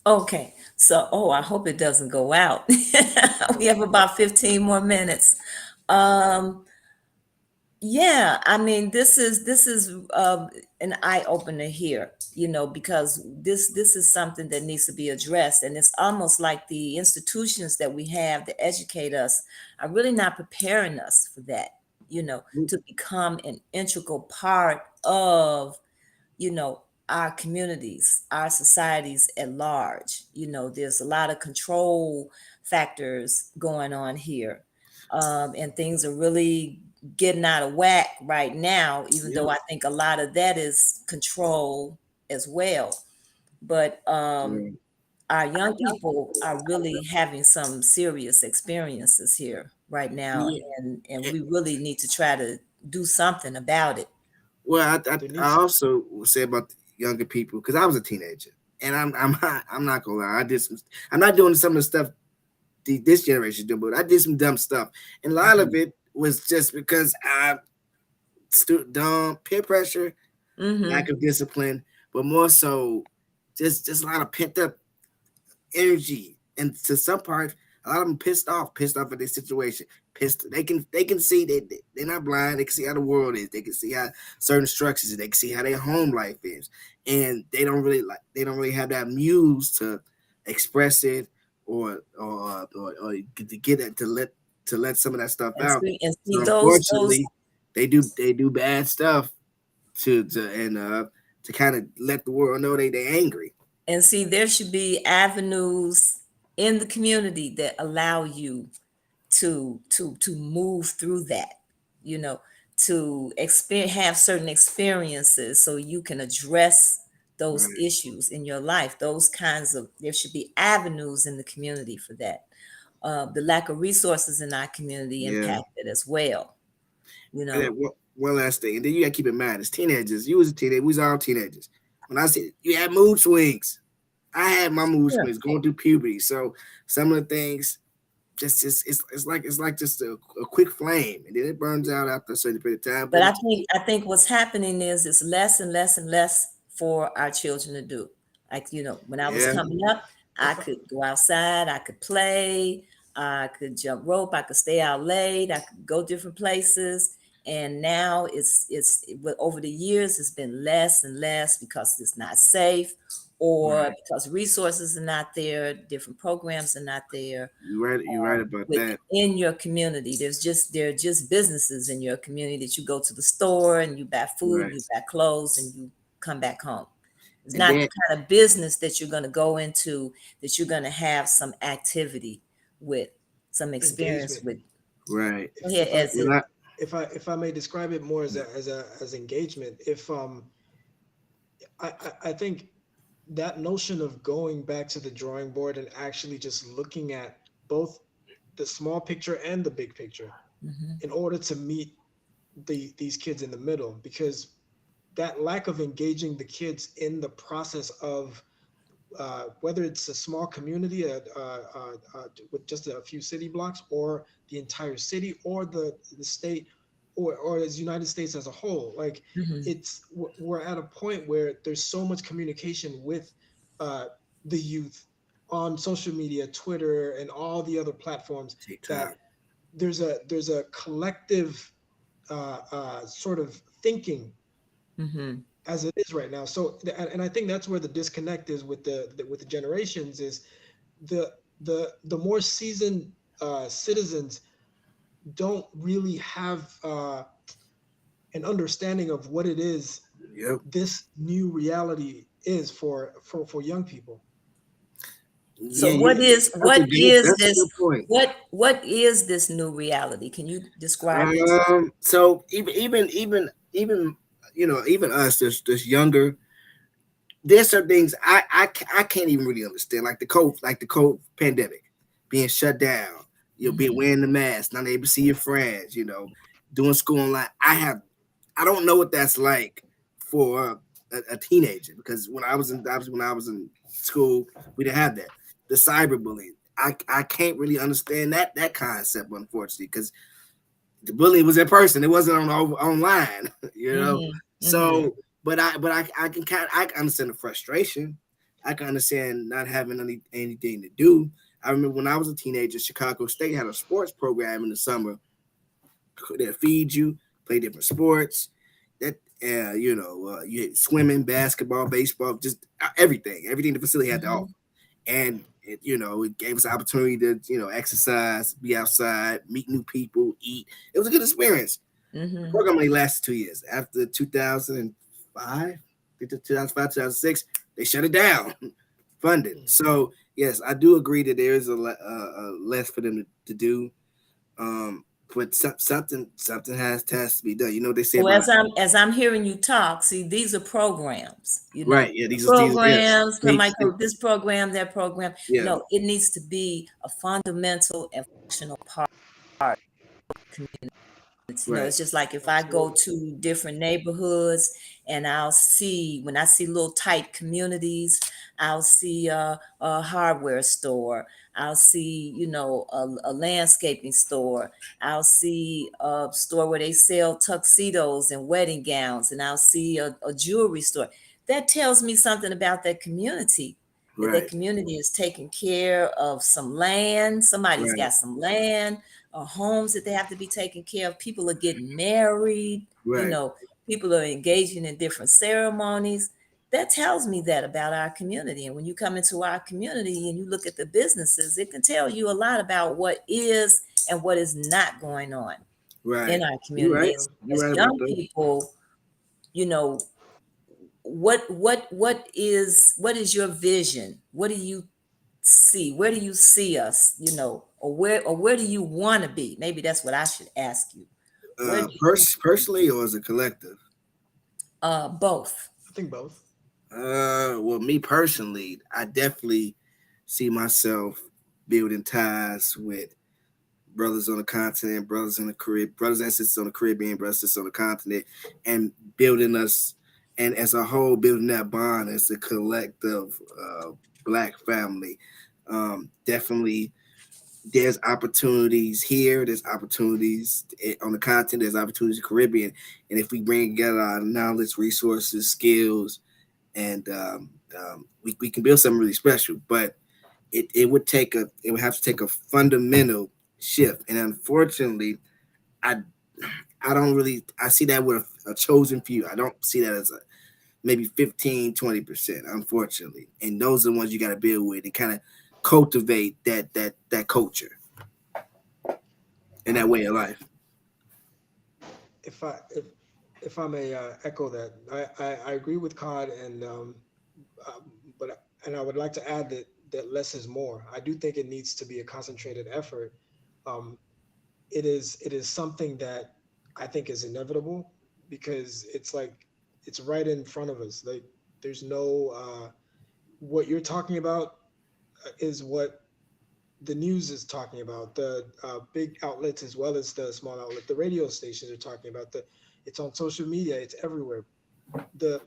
Speaker 1: Okay. So, I hope it doesn't go out. We have about 15 more minutes. Um, yeah, I mean, this is an eye opener here, because this is something that needs to be addressed, and it's almost like the institutions that we have that educate us are really not preparing us for that, to become an integral part of our communities, our societies at large. There's a lot of control factors going on here, and things are really getting out of whack right now, even though
Speaker 2: Yep.
Speaker 1: I think a lot of that is control as well. But
Speaker 2: Right.
Speaker 1: our young people are really having some serious experiences here right now,
Speaker 2: Yeah.
Speaker 1: and we really need to try to do something about it.
Speaker 2: Well,
Speaker 3: There
Speaker 2: I
Speaker 3: needs,
Speaker 2: also will say about the younger people because I was a teenager, and I'm not gonna lie. I'm not doing some of the stuff this generation doing, but I did some dumb stuff, and a lot of
Speaker 1: Mhm.
Speaker 2: it was just because I dumb peer pressure, lack
Speaker 1: Mhm.
Speaker 2: of discipline, but more so just a lot of pent up energy, and to some part, a lot of them pissed off at their situation. pissed. They can see that they're not blind. They can see how the world is. They can see how certain structures is. They can see how their home life is, and they don't really have that muse to express it or to get it to let some of that stuff out.
Speaker 1: And see
Speaker 2: So
Speaker 1: those
Speaker 2: unfortunately, they do bad stuff to kind of let the world know they angry.
Speaker 1: and see there should be avenues in the community that allow you to move through that, you know, to experience, have certain experiences so you can address those
Speaker 2: Right.
Speaker 1: issues in your life. Those kinds of, there should be avenues in the community for that. The lack of resources in our community
Speaker 2: Yeah.
Speaker 1: impact it as well, you
Speaker 2: And then
Speaker 1: know.
Speaker 2: one last thing, and then you gotta keep in mind, as teenagers, you was a teenager, we was all teenagers. When I said you had mood swings, I had my mood
Speaker 1: Yeah.
Speaker 2: swings going through puberty. So some of the things just it's like just a quick flame, and then it burns out after a certain period of time.
Speaker 1: But
Speaker 2: But
Speaker 1: I think what's happening is it's less and less and less for our children to do. Like, you know, when I was
Speaker 2: yeah,
Speaker 1: coming up, I
Speaker 3: If I,
Speaker 1: could go outside, I could play, I could jump rope, I could stay out late, I could go different places. And now over the years it's been less and less because it's not safe, or
Speaker 2: right.
Speaker 1: because resources are not there, different programs are not there
Speaker 2: You're right about that.
Speaker 1: within your community. There are just businesses in your community that you go to the store and you buy food,
Speaker 2: Right.
Speaker 1: you buy clothes, and you come back home. It's
Speaker 2: And
Speaker 1: not
Speaker 2: then
Speaker 1: the kind of business that you're going to go into that you're going to have some activity with, some experience
Speaker 3: engagement,
Speaker 1: with.
Speaker 2: right.
Speaker 1: Go
Speaker 3: if
Speaker 1: ahead,
Speaker 3: if I
Speaker 1: as
Speaker 2: When
Speaker 1: it.
Speaker 2: I
Speaker 3: if I may describe it more as engagement, if I think that notion of going back to the drawing board and actually just looking at both the small picture and the big picture
Speaker 1: Mhm,
Speaker 3: in order to meet these kids in the middle, because that lack of engaging the kids in the process of whether it's a small community with just a few city blocks, or the entire city, or the state, or as United States as a whole, like
Speaker 1: mhm,
Speaker 3: we're at a point where there's so much communication with uh, the youth on social media, Twitter, and all the other platforms, that
Speaker 2: TikTok,
Speaker 3: there's a collective sort of thinking
Speaker 1: mhm,
Speaker 3: as it is right now. So, and I think that's where the disconnect is with with the generations, is the more seasoned citizens don't really have an understanding of what it is
Speaker 2: yep.
Speaker 3: this new reality is for young people.
Speaker 2: Yeah,
Speaker 1: So
Speaker 2: that's a good point.
Speaker 1: what is this new reality? Can you describe it to us?
Speaker 2: So even even us, this younger, there's some things I can't even really understand, like the COVID pandemic, being shut down, being
Speaker 1: Mhm,
Speaker 2: wearing the mask, not able to see your friends, doing school online. I don't know what that's like for a teenager, because when I was in school, we didn't have that. The cyberbullying, I can't really understand that concept, unfortunately, because the bullying was in person. It wasn't online, you know.
Speaker 1: mhm, mhm,
Speaker 2: So, but I can understand the frustration. I can understand not having anything to do. I remember when I was a teenager, Chicago State had a sports program in the summer that feed you, play different sports. That you had swimming, basketball, baseball, just everything. Everything the facility had to offer,
Speaker 1: mhm,
Speaker 2: and it gave us the opportunity to exercise, be outside, meet new people, eat. It was a good experience. The
Speaker 1: mhm.
Speaker 2: program only lasted 2 years. After 2005, 2006, they shut it down, funded.
Speaker 3: Mm.
Speaker 2: So yes, I do agree that there is a less for them to do. Um, but something has to be done. You know what they say
Speaker 1: So
Speaker 2: about
Speaker 1: as I'm hearing you talk, see, these are programs,
Speaker 2: right? Yeah, these yes,
Speaker 1: programs. Somebody
Speaker 2: state,
Speaker 1: go this program, that program.
Speaker 2: yeah,
Speaker 1: No, it needs to be a fundamental and functional part of the community.
Speaker 2: right,
Speaker 1: It's just like if I go
Speaker 3: Absolutely.
Speaker 1: to different neighborhoods and when I see little tight communities, I'll see a hardware store, I'll see, a landscaping store, I'll see a store where they sell tuxedos and wedding gowns, and I'll see a jewelry store. That tells me something about that community. That
Speaker 2: right,
Speaker 1: community is taking care of some land. Somebody's
Speaker 2: right,
Speaker 1: got some land. homes that they have to be taken care of. People are getting married, you
Speaker 2: Right.
Speaker 1: know, people are engaging in different ceremonies. That tells me that about our community. And when you come into our community and you look at the businesses, it can tell you a lot about what is and what is not going on in
Speaker 2: Right.
Speaker 1: our
Speaker 2: You're
Speaker 1: community.
Speaker 2: right.
Speaker 3: Yeah.
Speaker 2: You're
Speaker 1: As
Speaker 2: right about
Speaker 1: young
Speaker 2: that.
Speaker 1: people, you know, what is your vision? What do you see? Where do you see us? Or where do you want to be? Maybe that's what I should ask you. Where do you
Speaker 2: Personally or as a collective?
Speaker 1: both?
Speaker 3: I think both.
Speaker 2: Well, me personally, I definitely see myself building ties with brothers on the continent, brothers in the Caribbean, brothers and sisters on the Caribbean, brothers and sisters on the continent, and building us, and as a whole, building that bond as a collective Black family. Definitely, there's opportunities here, there's opportunities on the continent, there's opportunities in the Caribbean, and if we bring together our knowledge, resources, skills, and we can build something really special. But it would have to take a fundamental shift, and unfortunately, I I don't really I see that with a chosen few. I don't see that as a maybe 15-20%, unfortunately, and those are the ones you got to build with and kind of cultivate that culture and that
Speaker 3: Um,
Speaker 2: way of life.
Speaker 3: if I if if I may echo that, I agree with Cod, and but and I would like to add that less is more. I do think it needs to be a concentrated effort. Um, it is something that I think is inevitable because it's like it's right in front of us. Like there's no what you're talking about is what the news is talking about, the big outlets as well as the small outlet, the radio stations are talking about. It's on social media, it's everywhere. The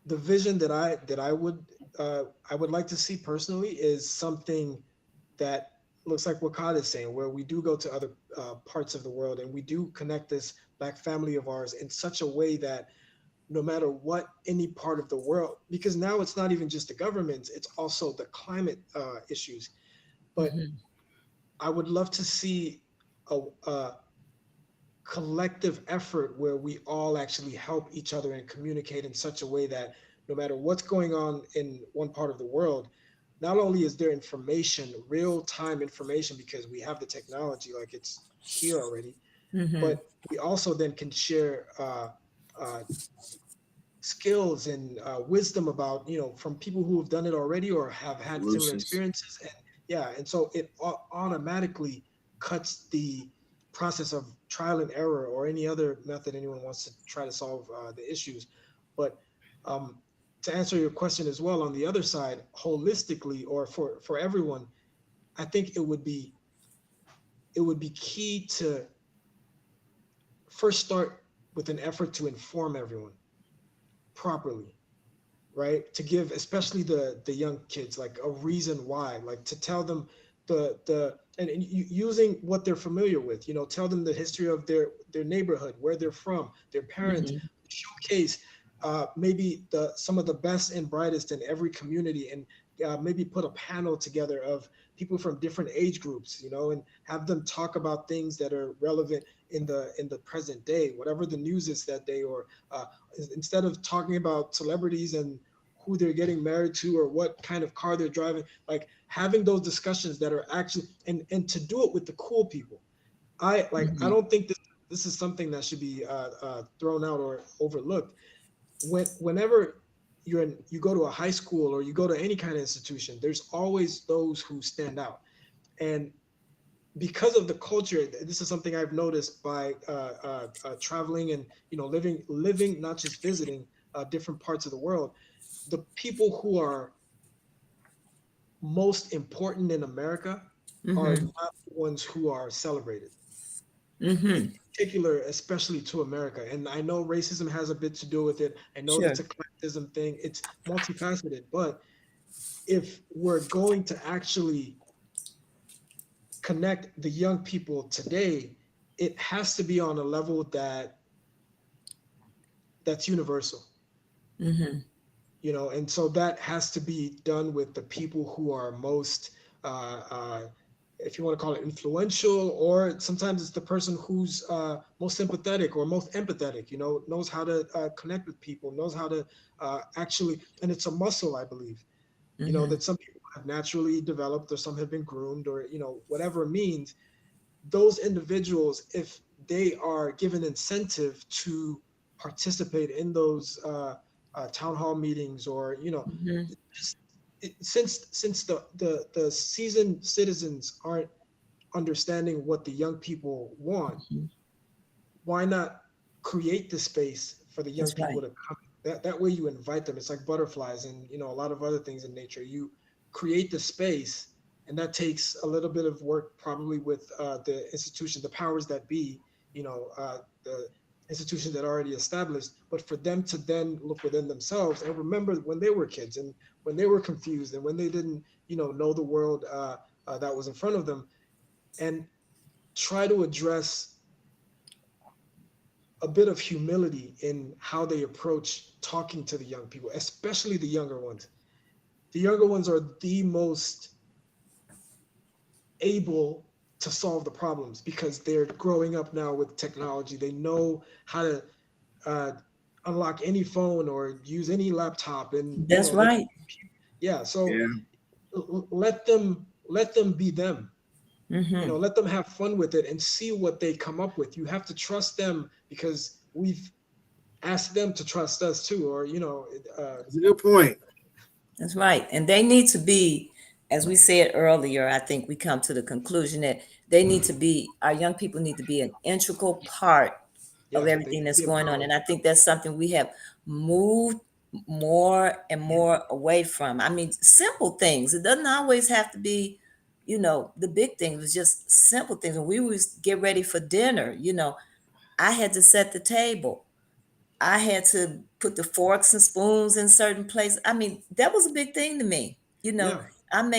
Speaker 3: the vision I would like to see personally is something that looks like what Kyle is saying, where we do go to other parts of the world and we do connect this Black family of ours in such a way that no matter what any part of the world, because now it's not even just the governments, it's also the climate issues. But
Speaker 1: Hmm.
Speaker 3: I would love to see a collective effort where we all actually help each other and communicate in such a way that no matter what's going on in one part of the world, not only is there information, real time information, because we have the technology, like it's here already,
Speaker 1: Hmm.
Speaker 3: but we also then can share uh, skills and wisdom about, from people who have done it already or have had similar
Speaker 2: Solutions.
Speaker 3: experiences. And yeah, and so it automatically cuts the process of trial and error or any other method anyone wants to try to solve the issues. But um, to answer your question as well, on the other side, holistically or for everyone, I think it would be key to first start with an effort to inform everyone properly, right? To give especially the young kids like a reason why, like to tell them and using what they're familiar with, tell them the history of their neighborhood, where they're from, their parents,
Speaker 1: Hmm.
Speaker 3: showcase maybe the some of the best and brightest in every community, and maybe put a panel together of people from different age groups, and have them talk about things that are relevant in the present day, whatever the news is that day, or instead of talking about celebrities and who they're getting married to or what kind of car they're driving, like having those discussions that are actually, and to do it with the cool people. I
Speaker 1: Hmm.
Speaker 3: don't think this is something that should be thrown out or overlooked. Whenever you go to a high school or you go to any kind of institution, there's always those who stand out. And because of the culture, this is something I've noticed by traveling and living, not just visiting different parts of the world. The people who are most important in America are
Speaker 1: Hmm.
Speaker 3: not the ones who are celebrated. In
Speaker 1: Hmm.
Speaker 3: particular, especially to America. And I know racism has a bit to do with it. I know
Speaker 1: Sure.
Speaker 3: it's a classism thing. It's multifaceted. But if we're going to actually connect the young people today, it has to be on a level that's universal.
Speaker 1: Hmm.
Speaker 3: And so that has to be done with the people who are most uh, uh, if you want to call it influential, or sometimes it's the person who's most sympathetic or most empathetic, knows how to connect with people, knows how to actually, and it's a muscle, I believe,
Speaker 1: Mm-hmm.
Speaker 3: that some people have naturally developed, or some have been groomed, or whatever it means. Those individuals, if they are given incentive to participate in those town hall meetings, or
Speaker 1: Mm-hmm.
Speaker 3: just since the seasoned citizens aren't understanding what the young people want,
Speaker 1: Mm-hmm.
Speaker 3: why not create the space for the young
Speaker 1: That's
Speaker 3: people
Speaker 1: right.
Speaker 3: to come? That way you invite them. It's like butterflies and a lot of other things in nature. You create the space, and that takes a little bit of work, probably with the institution, the powers that be, the institutions that are already established. But for them to then look within themselves and remember when they were kids, and when they were confused, and when they didn't know the world that was in front of them, and try to address a bit of humility in how they approach talking to the young people, especially the younger ones. The younger ones are the most able to solve the problems because they're growing up now with technology. They know how to uh, unlock any phone or use any laptop, and
Speaker 1: That's
Speaker 3: they
Speaker 1: right.
Speaker 3: yeah. So
Speaker 2: Yeah.
Speaker 3: let them be them.
Speaker 1: Mm-hmm.
Speaker 3: Let them have fun with it and see what they come up with. You have to trust them because we've asked them to trust us too, or
Speaker 2: That's a good point.
Speaker 1: That's right. And they need to be, as we said earlier, I think we come to the conclusion that they need to be, our young people need to be an integral part of
Speaker 3: yeah, they
Speaker 1: everything
Speaker 3: need to
Speaker 1: that's
Speaker 3: be
Speaker 1: going on.
Speaker 3: empowered.
Speaker 1: And I think that's something we have moved more and more away from. I mean, simple things. It doesn't always have to be, the big things. It's just simple things. When we was get ready for dinner, I had to set the table. I had to put the forks and spoons in certain places. I mean, that was a big thing to me.
Speaker 3: Yeah,
Speaker 1: I'm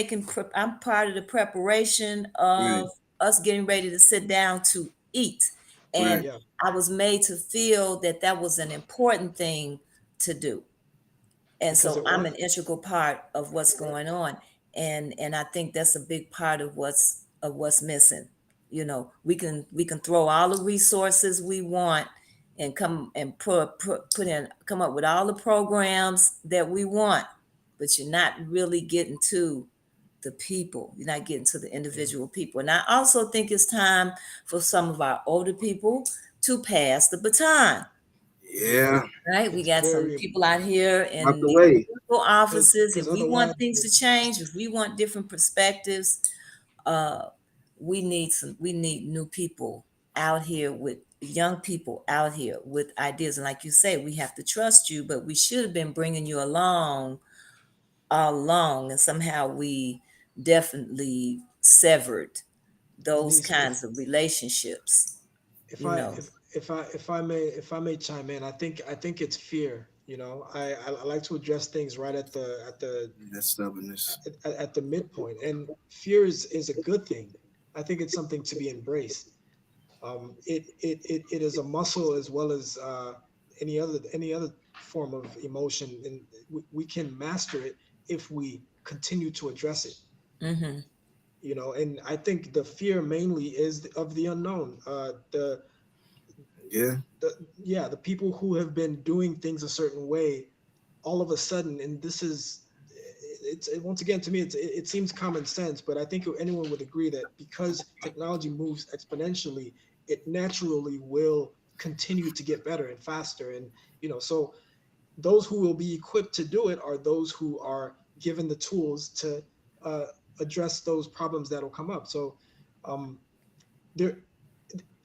Speaker 1: part of the preparation of
Speaker 2: Right.
Speaker 1: us getting ready to sit down to eat. And
Speaker 2: Right.
Speaker 3: yeah,
Speaker 1: I was made to feel that that was an important thing to do. And
Speaker 3: because
Speaker 1: so
Speaker 3: it
Speaker 1: I'm an
Speaker 3: was.
Speaker 1: integral part of what's going on. And I think that's a big part of what's missing. We can throw all the resources we want and come and come up with all the programs that we want, but you're not really getting to the people. You're not getting to the
Speaker 3: Yeah,
Speaker 1: individual people. And I also think it's time for some of our older people to pass the baton.
Speaker 3: yeah.
Speaker 2: Yeah.
Speaker 1: Right? We
Speaker 3: It's
Speaker 1: got some
Speaker 3: very
Speaker 1: people out here
Speaker 2: Out
Speaker 1: in
Speaker 2: the
Speaker 1: these
Speaker 2: way.
Speaker 1: political offices.
Speaker 3: because
Speaker 1: If we
Speaker 3: otherwise,
Speaker 1: want things to change, if we want different perspectives, uh, we need new people out here with young people out here with ideas. And like you say, we have to trust you, but we should have been bringing you along all along, and somehow we definitely severed those
Speaker 3: Denise,
Speaker 1: kinds of relationships.
Speaker 3: if
Speaker 1: You
Speaker 3: I
Speaker 1: know,
Speaker 3: if I may chime in, I think it's fear. I like to address things right
Speaker 2: That stubbornness.
Speaker 3: at the midpoint, and fear is a good thing. I think it's something to be embraced. It is a muscle as well as any other form of emotion, and we can master it if we continue to address it.
Speaker 1: mm-hmm,
Speaker 3: And I think the fear mainly is of the unknown.
Speaker 2: Yeah.
Speaker 3: The Yeah, the people who have been doing things a certain way, all of a sudden, and this is once again, to me, it seems common sense, but I think anyone would agree that because technology moves exponentially, it naturally will continue to get better and faster. And so those who will be equipped to do it are those who are given the tools to uh, address those problems that will come up. So um, there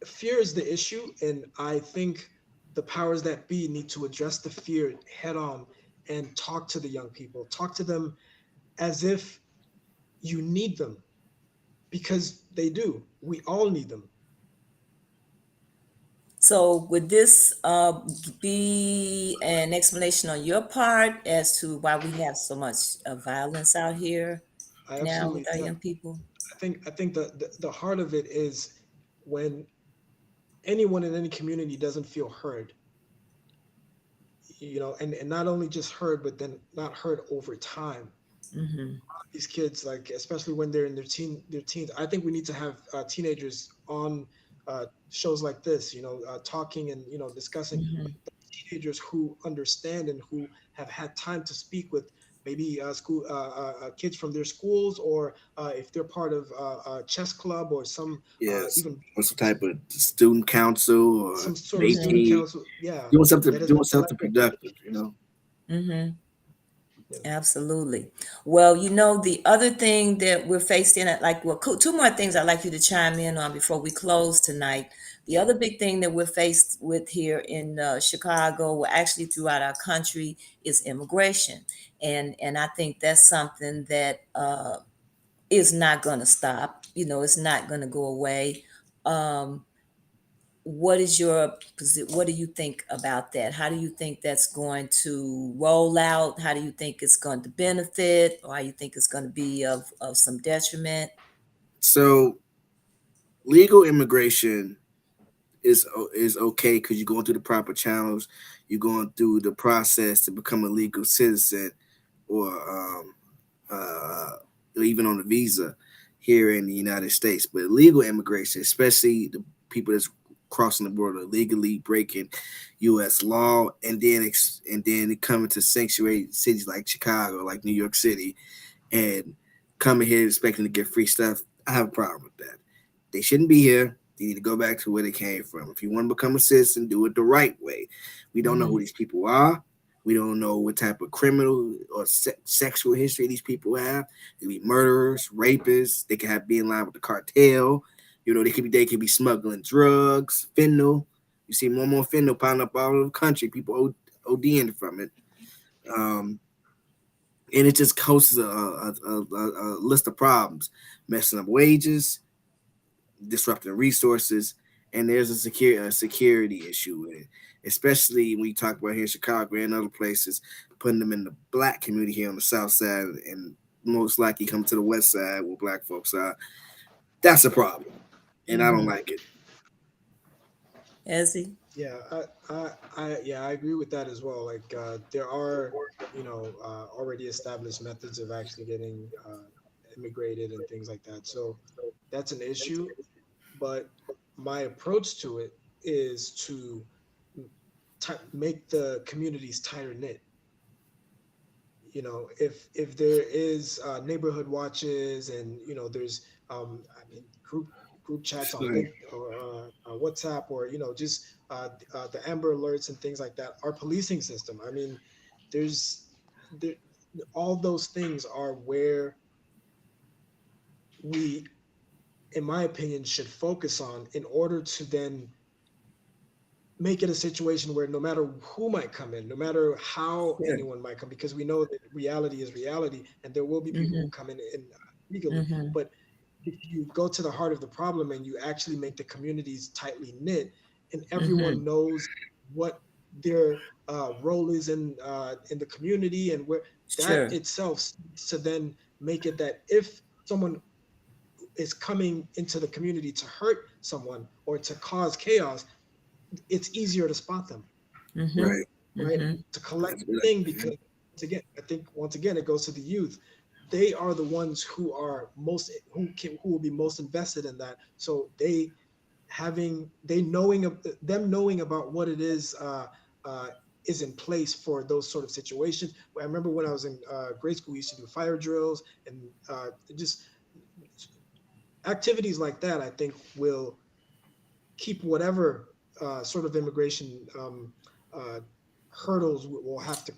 Speaker 3: fear is the issue, and I think the powers that be need to address the fear head on and talk to the young people, talk to them as if you need them, because they do. We all need them.
Speaker 1: so would this be an explanation on your part as to why we have so much violence out here
Speaker 3: I
Speaker 1: now
Speaker 3: absolutely
Speaker 1: with our
Speaker 3: think
Speaker 1: young people?
Speaker 3: I think the heart of it is when anyone in any community doesn't feel heard, and not only just heard, but then not heard over time.
Speaker 1: Mm-hmm.
Speaker 3: These kids, like especially when they're in their teens, I think we need to have teenagers on shows like this, talking and discussing,
Speaker 1: Mm-hmm.
Speaker 3: but teenagers who understand and who have had time to speak with maybe school kids from their schools, or if they're part of a chess club or some
Speaker 2: Yes,
Speaker 3: even
Speaker 2: or some type of student council or
Speaker 3: some sort of
Speaker 1: Mm-hmm.
Speaker 3: student
Speaker 2: AT,
Speaker 3: council. Yeah,
Speaker 2: doing
Speaker 3: that
Speaker 2: something productive. You know.
Speaker 1: Mm-hmm.
Speaker 3: yeah.
Speaker 1: Absolutely. Well, the other thing that we're faced in, like, well, two more things I'd like you to chime in on before we close tonight. The other big thing that we're faced with here in Chicago, well, actually throughout our country, is immigration, and I think that's something that is not going to stop. It's not going to go away. Um, what is your what do you think about that? How do you think that's going to roll out? How do you think it's going to benefit, or how you think it's going to be of some detriment?
Speaker 2: So legal immigration is okay because you're going through the proper channels, you're going through the process to become a legal citizen, or even on a visa here in the United States. But legal immigration, especially the people that's crossing the border legally, breaking U.S. law, and then coming to sanctuary cities like Chicago, like New York City, and coming here expecting to get free stuff. I have a problem with that. They shouldn't be here. They need to go back to where they came from. If you want to become a citizen, do it the right way. We don't know who
Speaker 1: Mm-hmm.
Speaker 2: these people are. We don't know what type of criminal or sexual history these people have. They be murderers, rapists. They could have be in line with the cartel. They could be smuggling drugs, fentanyl. You see more and more fentanyl piling up all over the country. People ODing from it. Um, and it just causes a list of problems, messing up wages, disrupting resources, and there's a security issue with it, especially when you talk about here in Chicago and other places, putting them in the black community here on the south side, and most likely come to the west side where black folks are. That's a problem, and I don't
Speaker 1: Mm-hmm.
Speaker 2: like it.
Speaker 1: Ezzy?
Speaker 3: Yeah, I agree with that as well. Like, there are, already established methods of actually getting immigrated and things like that. So that's an issue. But my approach to it is to make the communities tighter knit. If there is neighborhood watches, and there's I mean, group chats on
Speaker 2: Right.
Speaker 3: link or WhatsApp, or just the Amber Alerts and things like that, our policing system, I mean, there's there, all those things are where we, in my opinion, should focus on, in order to then make it a situation where no matter who might come in, no matter how
Speaker 2: Yeah.
Speaker 3: anyone might come, because we know that reality is reality, and there will be people
Speaker 1: Mm-hmm.
Speaker 3: who come in legally.
Speaker 1: Mm-hmm.
Speaker 3: But if you go to the heart of the problem and you actually make the communities tightly knit, and
Speaker 1: Mm-hmm.
Speaker 3: everyone knows what their role is in the community, and where that
Speaker 1: Sure.
Speaker 3: itself to then make it that if someone is coming into the community to hurt someone or to cause chaos, it's easier to spot them,
Speaker 1: Mm-hmm.
Speaker 2: Right.
Speaker 3: right?
Speaker 1: Mm-hmm.
Speaker 3: To collect
Speaker 2: That's a
Speaker 3: the
Speaker 2: good
Speaker 3: thing,
Speaker 2: idea.
Speaker 3: because I think once again it goes to the youth. They are the ones who are most who will be most invested in that. So they knowing of them knowing about what it uh, is in place for those sort of situations. I remember when I was in grade school, we used to do fire drills and just activities like that. I think will keep whatever sort of immigration uh, hurdles we'll have to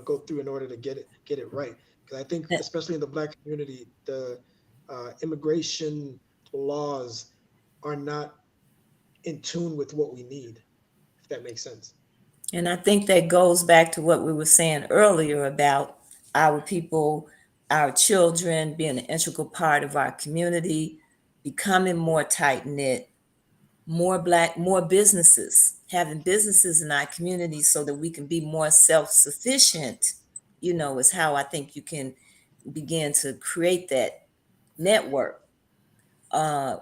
Speaker 3: go through in order to get it right. Because I think, especially in the Black community, the immigration laws are not in tune with what we need. If that makes sense.
Speaker 1: And I think that goes back to what we were saying earlier about our people, our children being an integral part of our community, becoming more tight knit, more black, more businesses, having businesses in our community so that we can be more self sufficient, is how I think you can begin to create that network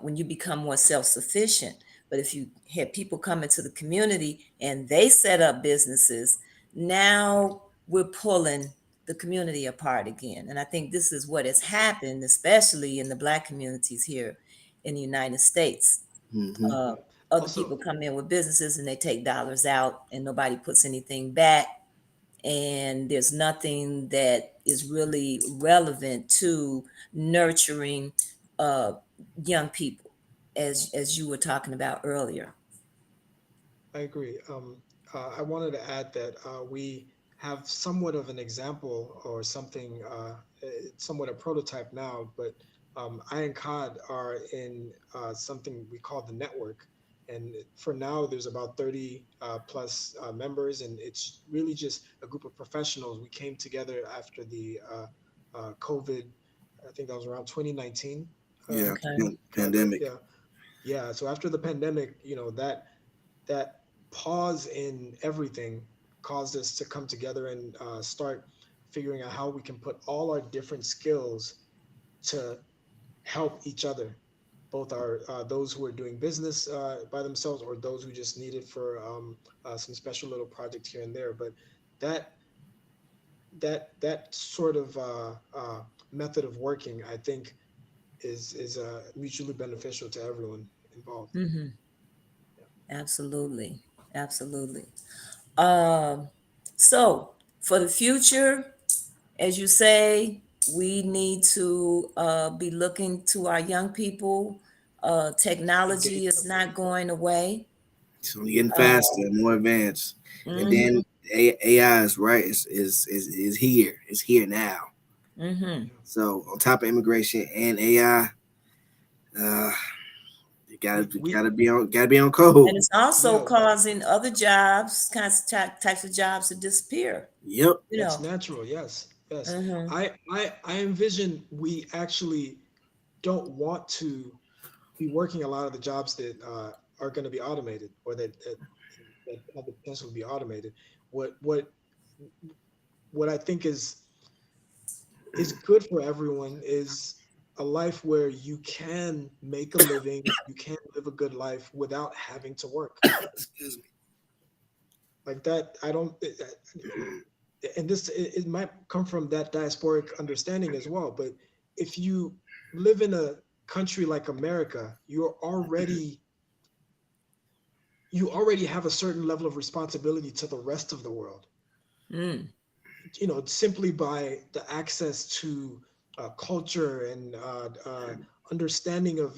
Speaker 1: when you become more self-sufficient. But if you have people come into the community and they set up businesses, now we're pulling the community apart again. And I think this is what has happened, especially in the Black communities here in the United States.
Speaker 2: Hmm.
Speaker 1: Uh,
Speaker 3: Yeah.
Speaker 1: Other
Speaker 3: Also,
Speaker 1: people come in with businesses and they take dollars out and nobody puts anything back. And there's nothing that is really relevant to nurturing uh, young people, as you were talking about earlier.
Speaker 3: I agree. I wanted to add that we have somewhat of an example or something, it's somewhat a prototype now, but I and COD are in something we call the network. And for now, there's about 30 plus members, and it's really just a group of professionals. We came together after the COVID, I think that was around 2019.
Speaker 2: Yeah,
Speaker 1: Okay.
Speaker 2: pandemic.
Speaker 3: Yeah. Yeah. So after the pandemic, that pause in everything caused us to come together and start figuring out how we can put all our different skills to help each other, both our those who are doing business by themselves or those who just need it for some special little project here and there. But that that sort of method of working, I think, is mutually beneficial to everyone involved.
Speaker 1: Hmm.
Speaker 3: Yeah.
Speaker 1: Absolutely. Absolutely. Um, so for the future, as you say, we need to be looking to our young people.
Speaker 3: Engage
Speaker 1: Technology is
Speaker 3: them.
Speaker 1: not going away.
Speaker 2: It's only getting
Speaker 1: Uh,
Speaker 2: faster, more advanced, and
Speaker 1: hmm.
Speaker 2: then AI is right. Is here. It's here now.
Speaker 1: Hmm.
Speaker 3: Yeah.
Speaker 2: So on top of immigration and AI, uh, you
Speaker 3: We
Speaker 2: gotta be on
Speaker 1: And
Speaker 2: code.
Speaker 1: it's also
Speaker 3: yeah,
Speaker 1: causing other jobs, types of jobs to disappear.
Speaker 2: Yep.
Speaker 1: You
Speaker 3: that's
Speaker 1: know.
Speaker 3: natural. Yes, yes.
Speaker 1: Hmm.
Speaker 3: I envision we actually don't want to be working a lot of the jobs that are going to be automated or that have the potential to be automated. What what what I think is good for everyone is a life where you can make a living, you can live a good life without having to work.
Speaker 2: Excuse me.
Speaker 3: Like that, I don't. And this it might come from that diasporic understanding as well, but if you live in a country like America, you already have a certain level of responsibility to the rest of the world,
Speaker 1: Mm.
Speaker 3: simply by the access to culture and understanding of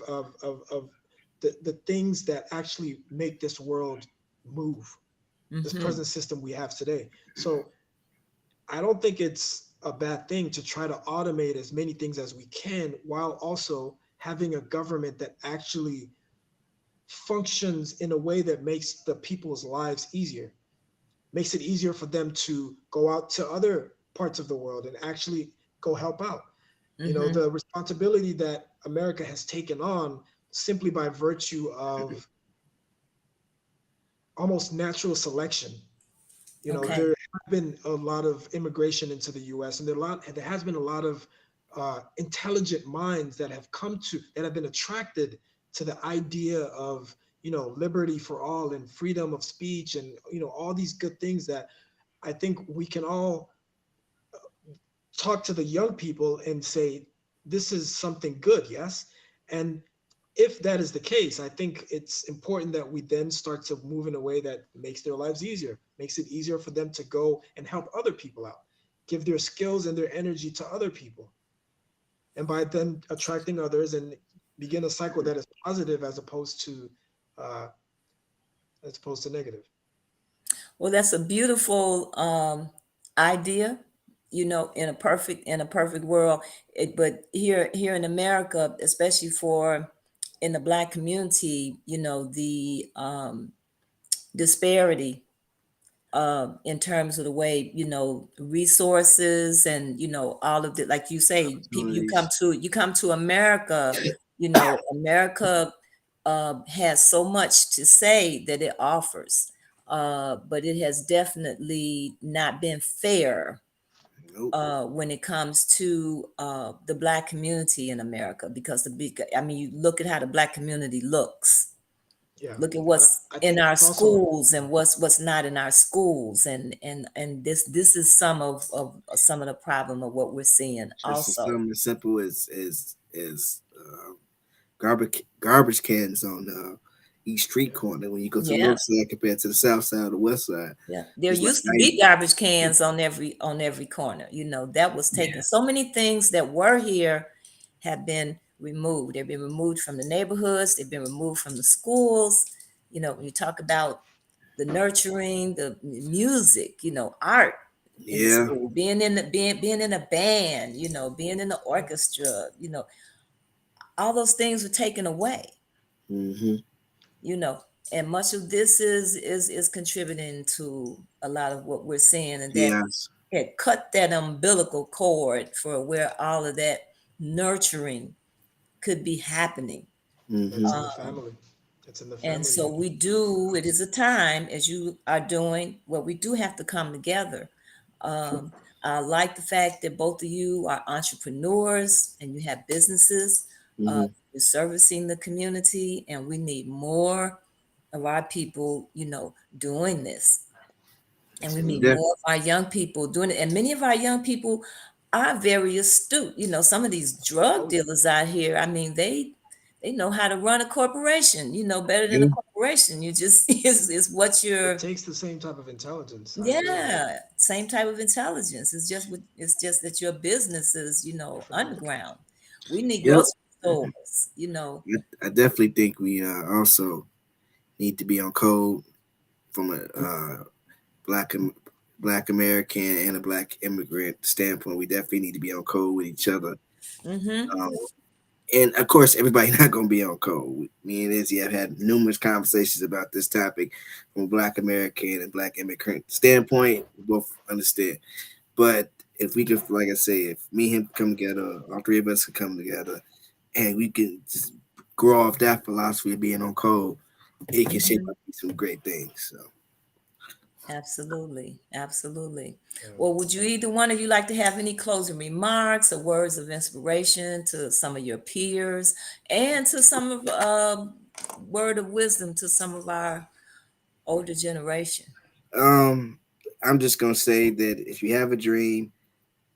Speaker 3: the things that actually make this world move, this
Speaker 1: Hmm.
Speaker 3: present system we have today. So I don't think it's a bad thing to try to automate as many things as we can while also having a government that actually functions in a way that makes the people's lives easier, makes it easier for them to go out to other parts of the world and actually go help out.
Speaker 1: Hmm.
Speaker 3: The responsibility that America has taken on simply by virtue of almost natural selection.
Speaker 1: Okay.
Speaker 3: There have been a lot of immigration into the U.S. and there has been a lot of intelligent minds that have been attracted to the idea of liberty for all and freedom of speech and all these good things that I think we can all talk to the young people and say this is something good, yes. And if that is the case, I think it's important that we then start to move in a way that makes their lives easier, makes it easier for them to go and help other people out, give their skills and their energy to other people. And by then attracting others and begin a cycle that is positive uh, as opposed to negative.
Speaker 1: Well, that's a beautiful idea. In a perfect world, but here in America, especially for in the Black community, the disparity in terms of the way resources and all of the, like you say, people,
Speaker 2: Opportunities.
Speaker 1: you come to America. America has so much to say that it offers, but it has definitely not been fair
Speaker 2: Nope.
Speaker 1: when it comes to the Black community in America, because I mean, you look at how the Black community looks.
Speaker 3: Yeah,
Speaker 1: Look at
Speaker 3: and
Speaker 1: what's
Speaker 3: I
Speaker 1: in
Speaker 3: think
Speaker 1: our
Speaker 3: it's also
Speaker 1: schools and what's not in our schools, and this is some of some of the problem of what we're seeing
Speaker 2: Just
Speaker 1: also.
Speaker 2: something as simple as garbage cans on each street
Speaker 3: yeah,
Speaker 2: corner when you go to the
Speaker 1: Yeah.
Speaker 2: north side compared to the south side or the west side.
Speaker 1: Yeah, there
Speaker 2: It's like
Speaker 1: used to
Speaker 2: night.
Speaker 1: be garbage cans on every corner. That was taken.
Speaker 2: Yeah,
Speaker 1: So many things that were here have been removed. They've been removed from the neighborhoods. They've been removed from the schools. When you talk about the nurturing, the music, art in the
Speaker 2: yeah.
Speaker 1: school, being in a band, being in the orchestra, all those things were taken away.
Speaker 2: Hmm.
Speaker 1: you know and much of this is contributing to a lot of what we're seeing, and that
Speaker 2: Yes.
Speaker 1: had cut that umbilical cord for where all of that nurturing could be happening.
Speaker 3: it's
Speaker 2: Hmm.
Speaker 3: in the
Speaker 1: um,
Speaker 3: family. It's in the
Speaker 1: and
Speaker 3: family.
Speaker 1: so it is a time, as you are doing, where we do have to come together. um, I like the fact that both of you are entrepreneurs and you have businesses. uh,
Speaker 2: Hmm.
Speaker 1: you're servicing the community, and we need more of our people, doing this. And we need
Speaker 3: Absolutely.
Speaker 1: more of our young people doing it. And many of our young people are very astute. Some of these drug
Speaker 3: Oh yeah.
Speaker 1: dealers out here, I mean, they know how to run a corporation, better than a
Speaker 2: Yeah.
Speaker 1: corporation. You just is what
Speaker 3: It
Speaker 1: you're.
Speaker 3: takes the same type of intelligence. I agree.
Speaker 1: Yeah, same type of intelligence. It's just that your business is,
Speaker 3: Different level.
Speaker 1: underground. We need
Speaker 2: Yep.
Speaker 1: grocery stores.
Speaker 2: I definitely think we also need to be on code from a black black American and a black immigrant standpoint. We definitely need to be on code with each other.
Speaker 1: Mm-hmm.
Speaker 2: Um, and of course, everybody not going to be on code. Me and Izzy have had numerous conversations about this topic from a black American and black immigrant standpoint. We both understand. But if we could, like I say, if me and him come together, all three of us could come together, and we can just grow off that philosophy of being on code, it can shape
Speaker 1: Mm-hmm.
Speaker 2: up to some great things. So,
Speaker 1: Absolutely. Absolutely.
Speaker 3: Yeah.
Speaker 1: Well, would you, either one of you, like to have any closing remarks or words of inspiration to some of your peers, and to some of word of wisdom to some of our older generation?
Speaker 2: um, I'm just gonna say that if you have a dream,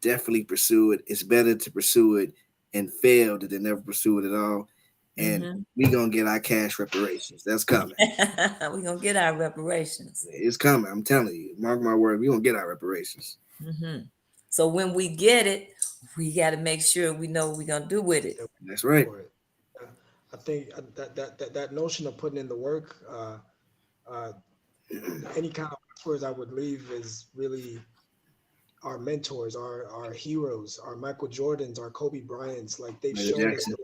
Speaker 2: definitely pursue it. It's better to pursue it and fail than to never pursue it at all. And
Speaker 1: Mm-hmm.
Speaker 2: we gonna get our cash reparations. That's coming.
Speaker 1: We're gonna get our reparations.
Speaker 2: It's coming. I'm telling you. Mark my word. We gonna get our reparations.
Speaker 1: Mm-hmm. So when we get it, we got to make sure we know what we're gonna do with it.
Speaker 3: Yeah,
Speaker 2: That's right.
Speaker 3: for it. Yeah. I think that notion of putting in the work, uh, any kind of words I would leave is really our mentors, our heroes, our Michael Jordans, our Kobe Bryants. Like they've
Speaker 2: Michael
Speaker 3: shown us,
Speaker 2: Jackson.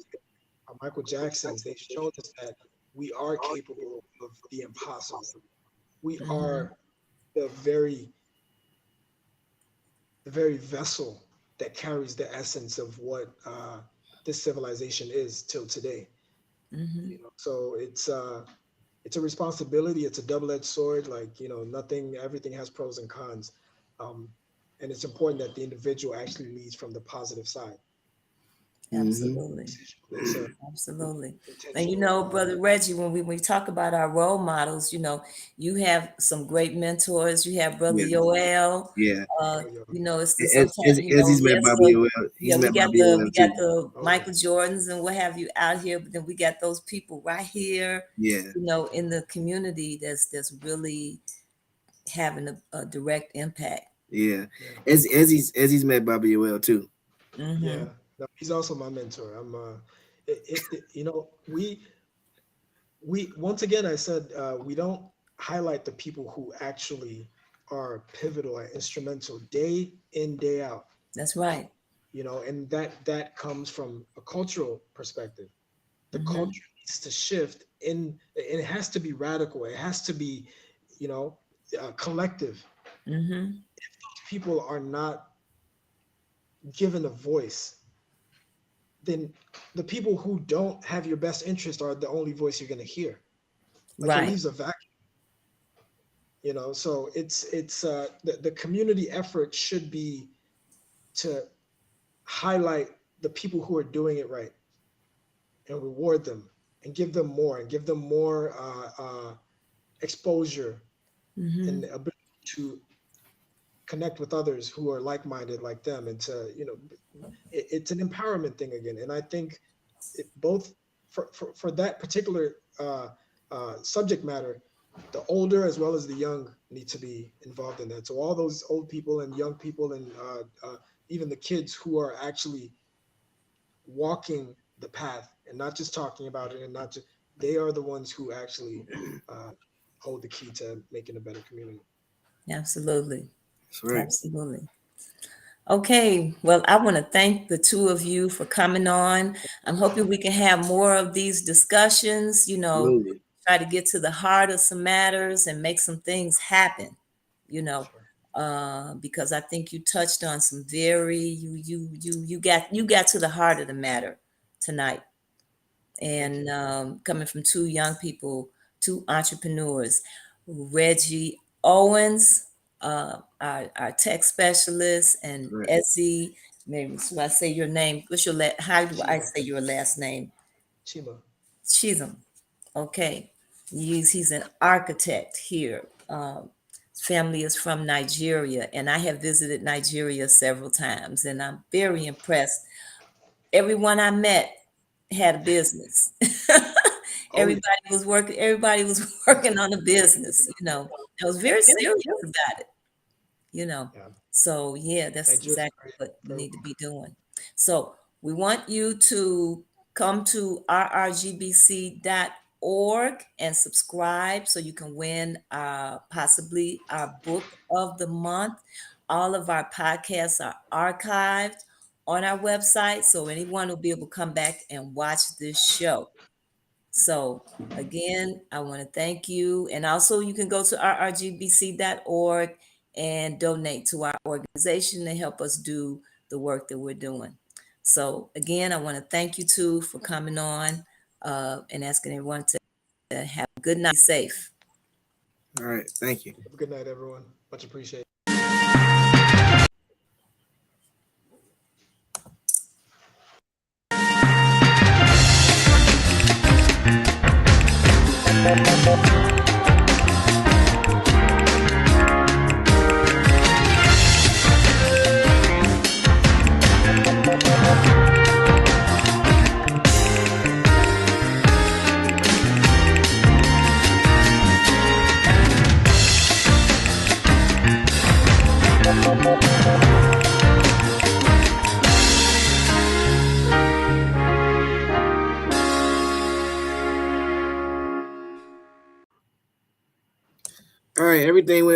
Speaker 3: our Michael Jacksons. They've shown us that we are capable of the impossible. We
Speaker 1: Mm-hmm.
Speaker 3: are the very the very vessel that carries the essence of what this civilization is till today.
Speaker 1: Mm-hmm.
Speaker 3: So it's a responsibility. It's a double-edged sword. Like nothing, everything has pros and cons, um, and it's important that the individual actually leads from the positive side.
Speaker 2: Hmm.
Speaker 1: Absolutely.
Speaker 3: It's a
Speaker 1: Absolutely. And
Speaker 3: intentional.
Speaker 1: Brother Reggie, when we talk about our role models, you have some great mentors. You have Brother
Speaker 2: Yeah.
Speaker 1: Yoel.
Speaker 2: Yeah.
Speaker 3: Oh yeah.
Speaker 1: It's the sometimes,
Speaker 2: As he's met
Speaker 1: yes,
Speaker 2: Bobby Oel,
Speaker 1: yeah,
Speaker 2: he's met Bobby
Speaker 1: we
Speaker 2: Oel
Speaker 1: got
Speaker 2: too.
Speaker 1: the
Speaker 3: Oh yeah.
Speaker 1: Michael Jordans and what have you out here, but then we got those people right here,
Speaker 2: Yeah.
Speaker 1: in the community that's really having a direct impact.
Speaker 2: Yeah.
Speaker 3: Yeah.
Speaker 2: As he's met Bobby Oel too.
Speaker 3: Yeah.
Speaker 1: Mm-hmm.
Speaker 3: No, he's also my mentor. We once again, I said, we don't highlight the people who actually are pivotal and instrumental day in, day out.
Speaker 1: That's right.
Speaker 3: And that comes from a cultural perspective. The
Speaker 1: Mm-hmm.
Speaker 3: culture needs to shift and it has to be radical. It has to be, you know, collective.
Speaker 1: Mm-hmm.
Speaker 3: People are not given a voice, then the people who don't have your best interest are the only voice you're going to hear. Like it
Speaker 1: Right.
Speaker 3: leaves a vacuum. So it's the community effort should be to highlight the people who are doing it right and reward them. and give them more, exposure and
Speaker 1: Hmm.
Speaker 3: ability to connect with others who are like-minded like them, and to, it's an empowerment thing again. And I think both for that particular subject matter, the older as well as the young need to be involved in that. So all those old people and young people, and even the kids who are actually walking the path and not just talking about it, and not just, they are the ones who actually uh, hold the key to making a better community.
Speaker 1: Absolutely.
Speaker 2: That's right.
Speaker 1: Absolutely. Okay, well, I want to thank the two of you for coming on. I'm hoping we can have more of these discussions,
Speaker 2: Absolutely.
Speaker 1: try to get to the heart of some matters and make some things happen, you know,
Speaker 3: Sure.
Speaker 1: because I think you touched on some very, you got to the heart of the matter tonight.
Speaker 3: Thank you.
Speaker 1: And coming from two young people, two entrepreneurs, Reggie Owens, our tech specialist,
Speaker 2: That's
Speaker 1: and
Speaker 2: right.
Speaker 1: Eze. Maybe so I say your name. How do I
Speaker 3: Chima.
Speaker 1: say your last name?
Speaker 3: Chima.
Speaker 1: Chisholm. Okay. He's an architect here. His family is from Nigeria, and I have visited Nigeria several times, and I'm very impressed. Everyone I met had a business.
Speaker 2: Oh yeah.
Speaker 1: Everybody was working on a business, I was very serious about it, you know.
Speaker 3: Yeah.
Speaker 1: So yeah, that's
Speaker 3: Nigeria is
Speaker 1: exactly
Speaker 3: great.
Speaker 1: what we
Speaker 3: Very
Speaker 1: need to be doing. So we want you to come to rrgbc.org and subscribe so you can win possibly our book of the month. All of our podcasts are archived on our website, so anyone will be able to come back and watch this show. So again, I want to thank you. And also you can go to rrgbc.org and donate to our organization to help us do the work that we're doing. So again, I want to thank you too for coming on and asking everyone to have a good night, be safe.
Speaker 2: All right. Thank you.
Speaker 3: Have a good night, everyone. Much appreciated.
Speaker 2: All right. Everything went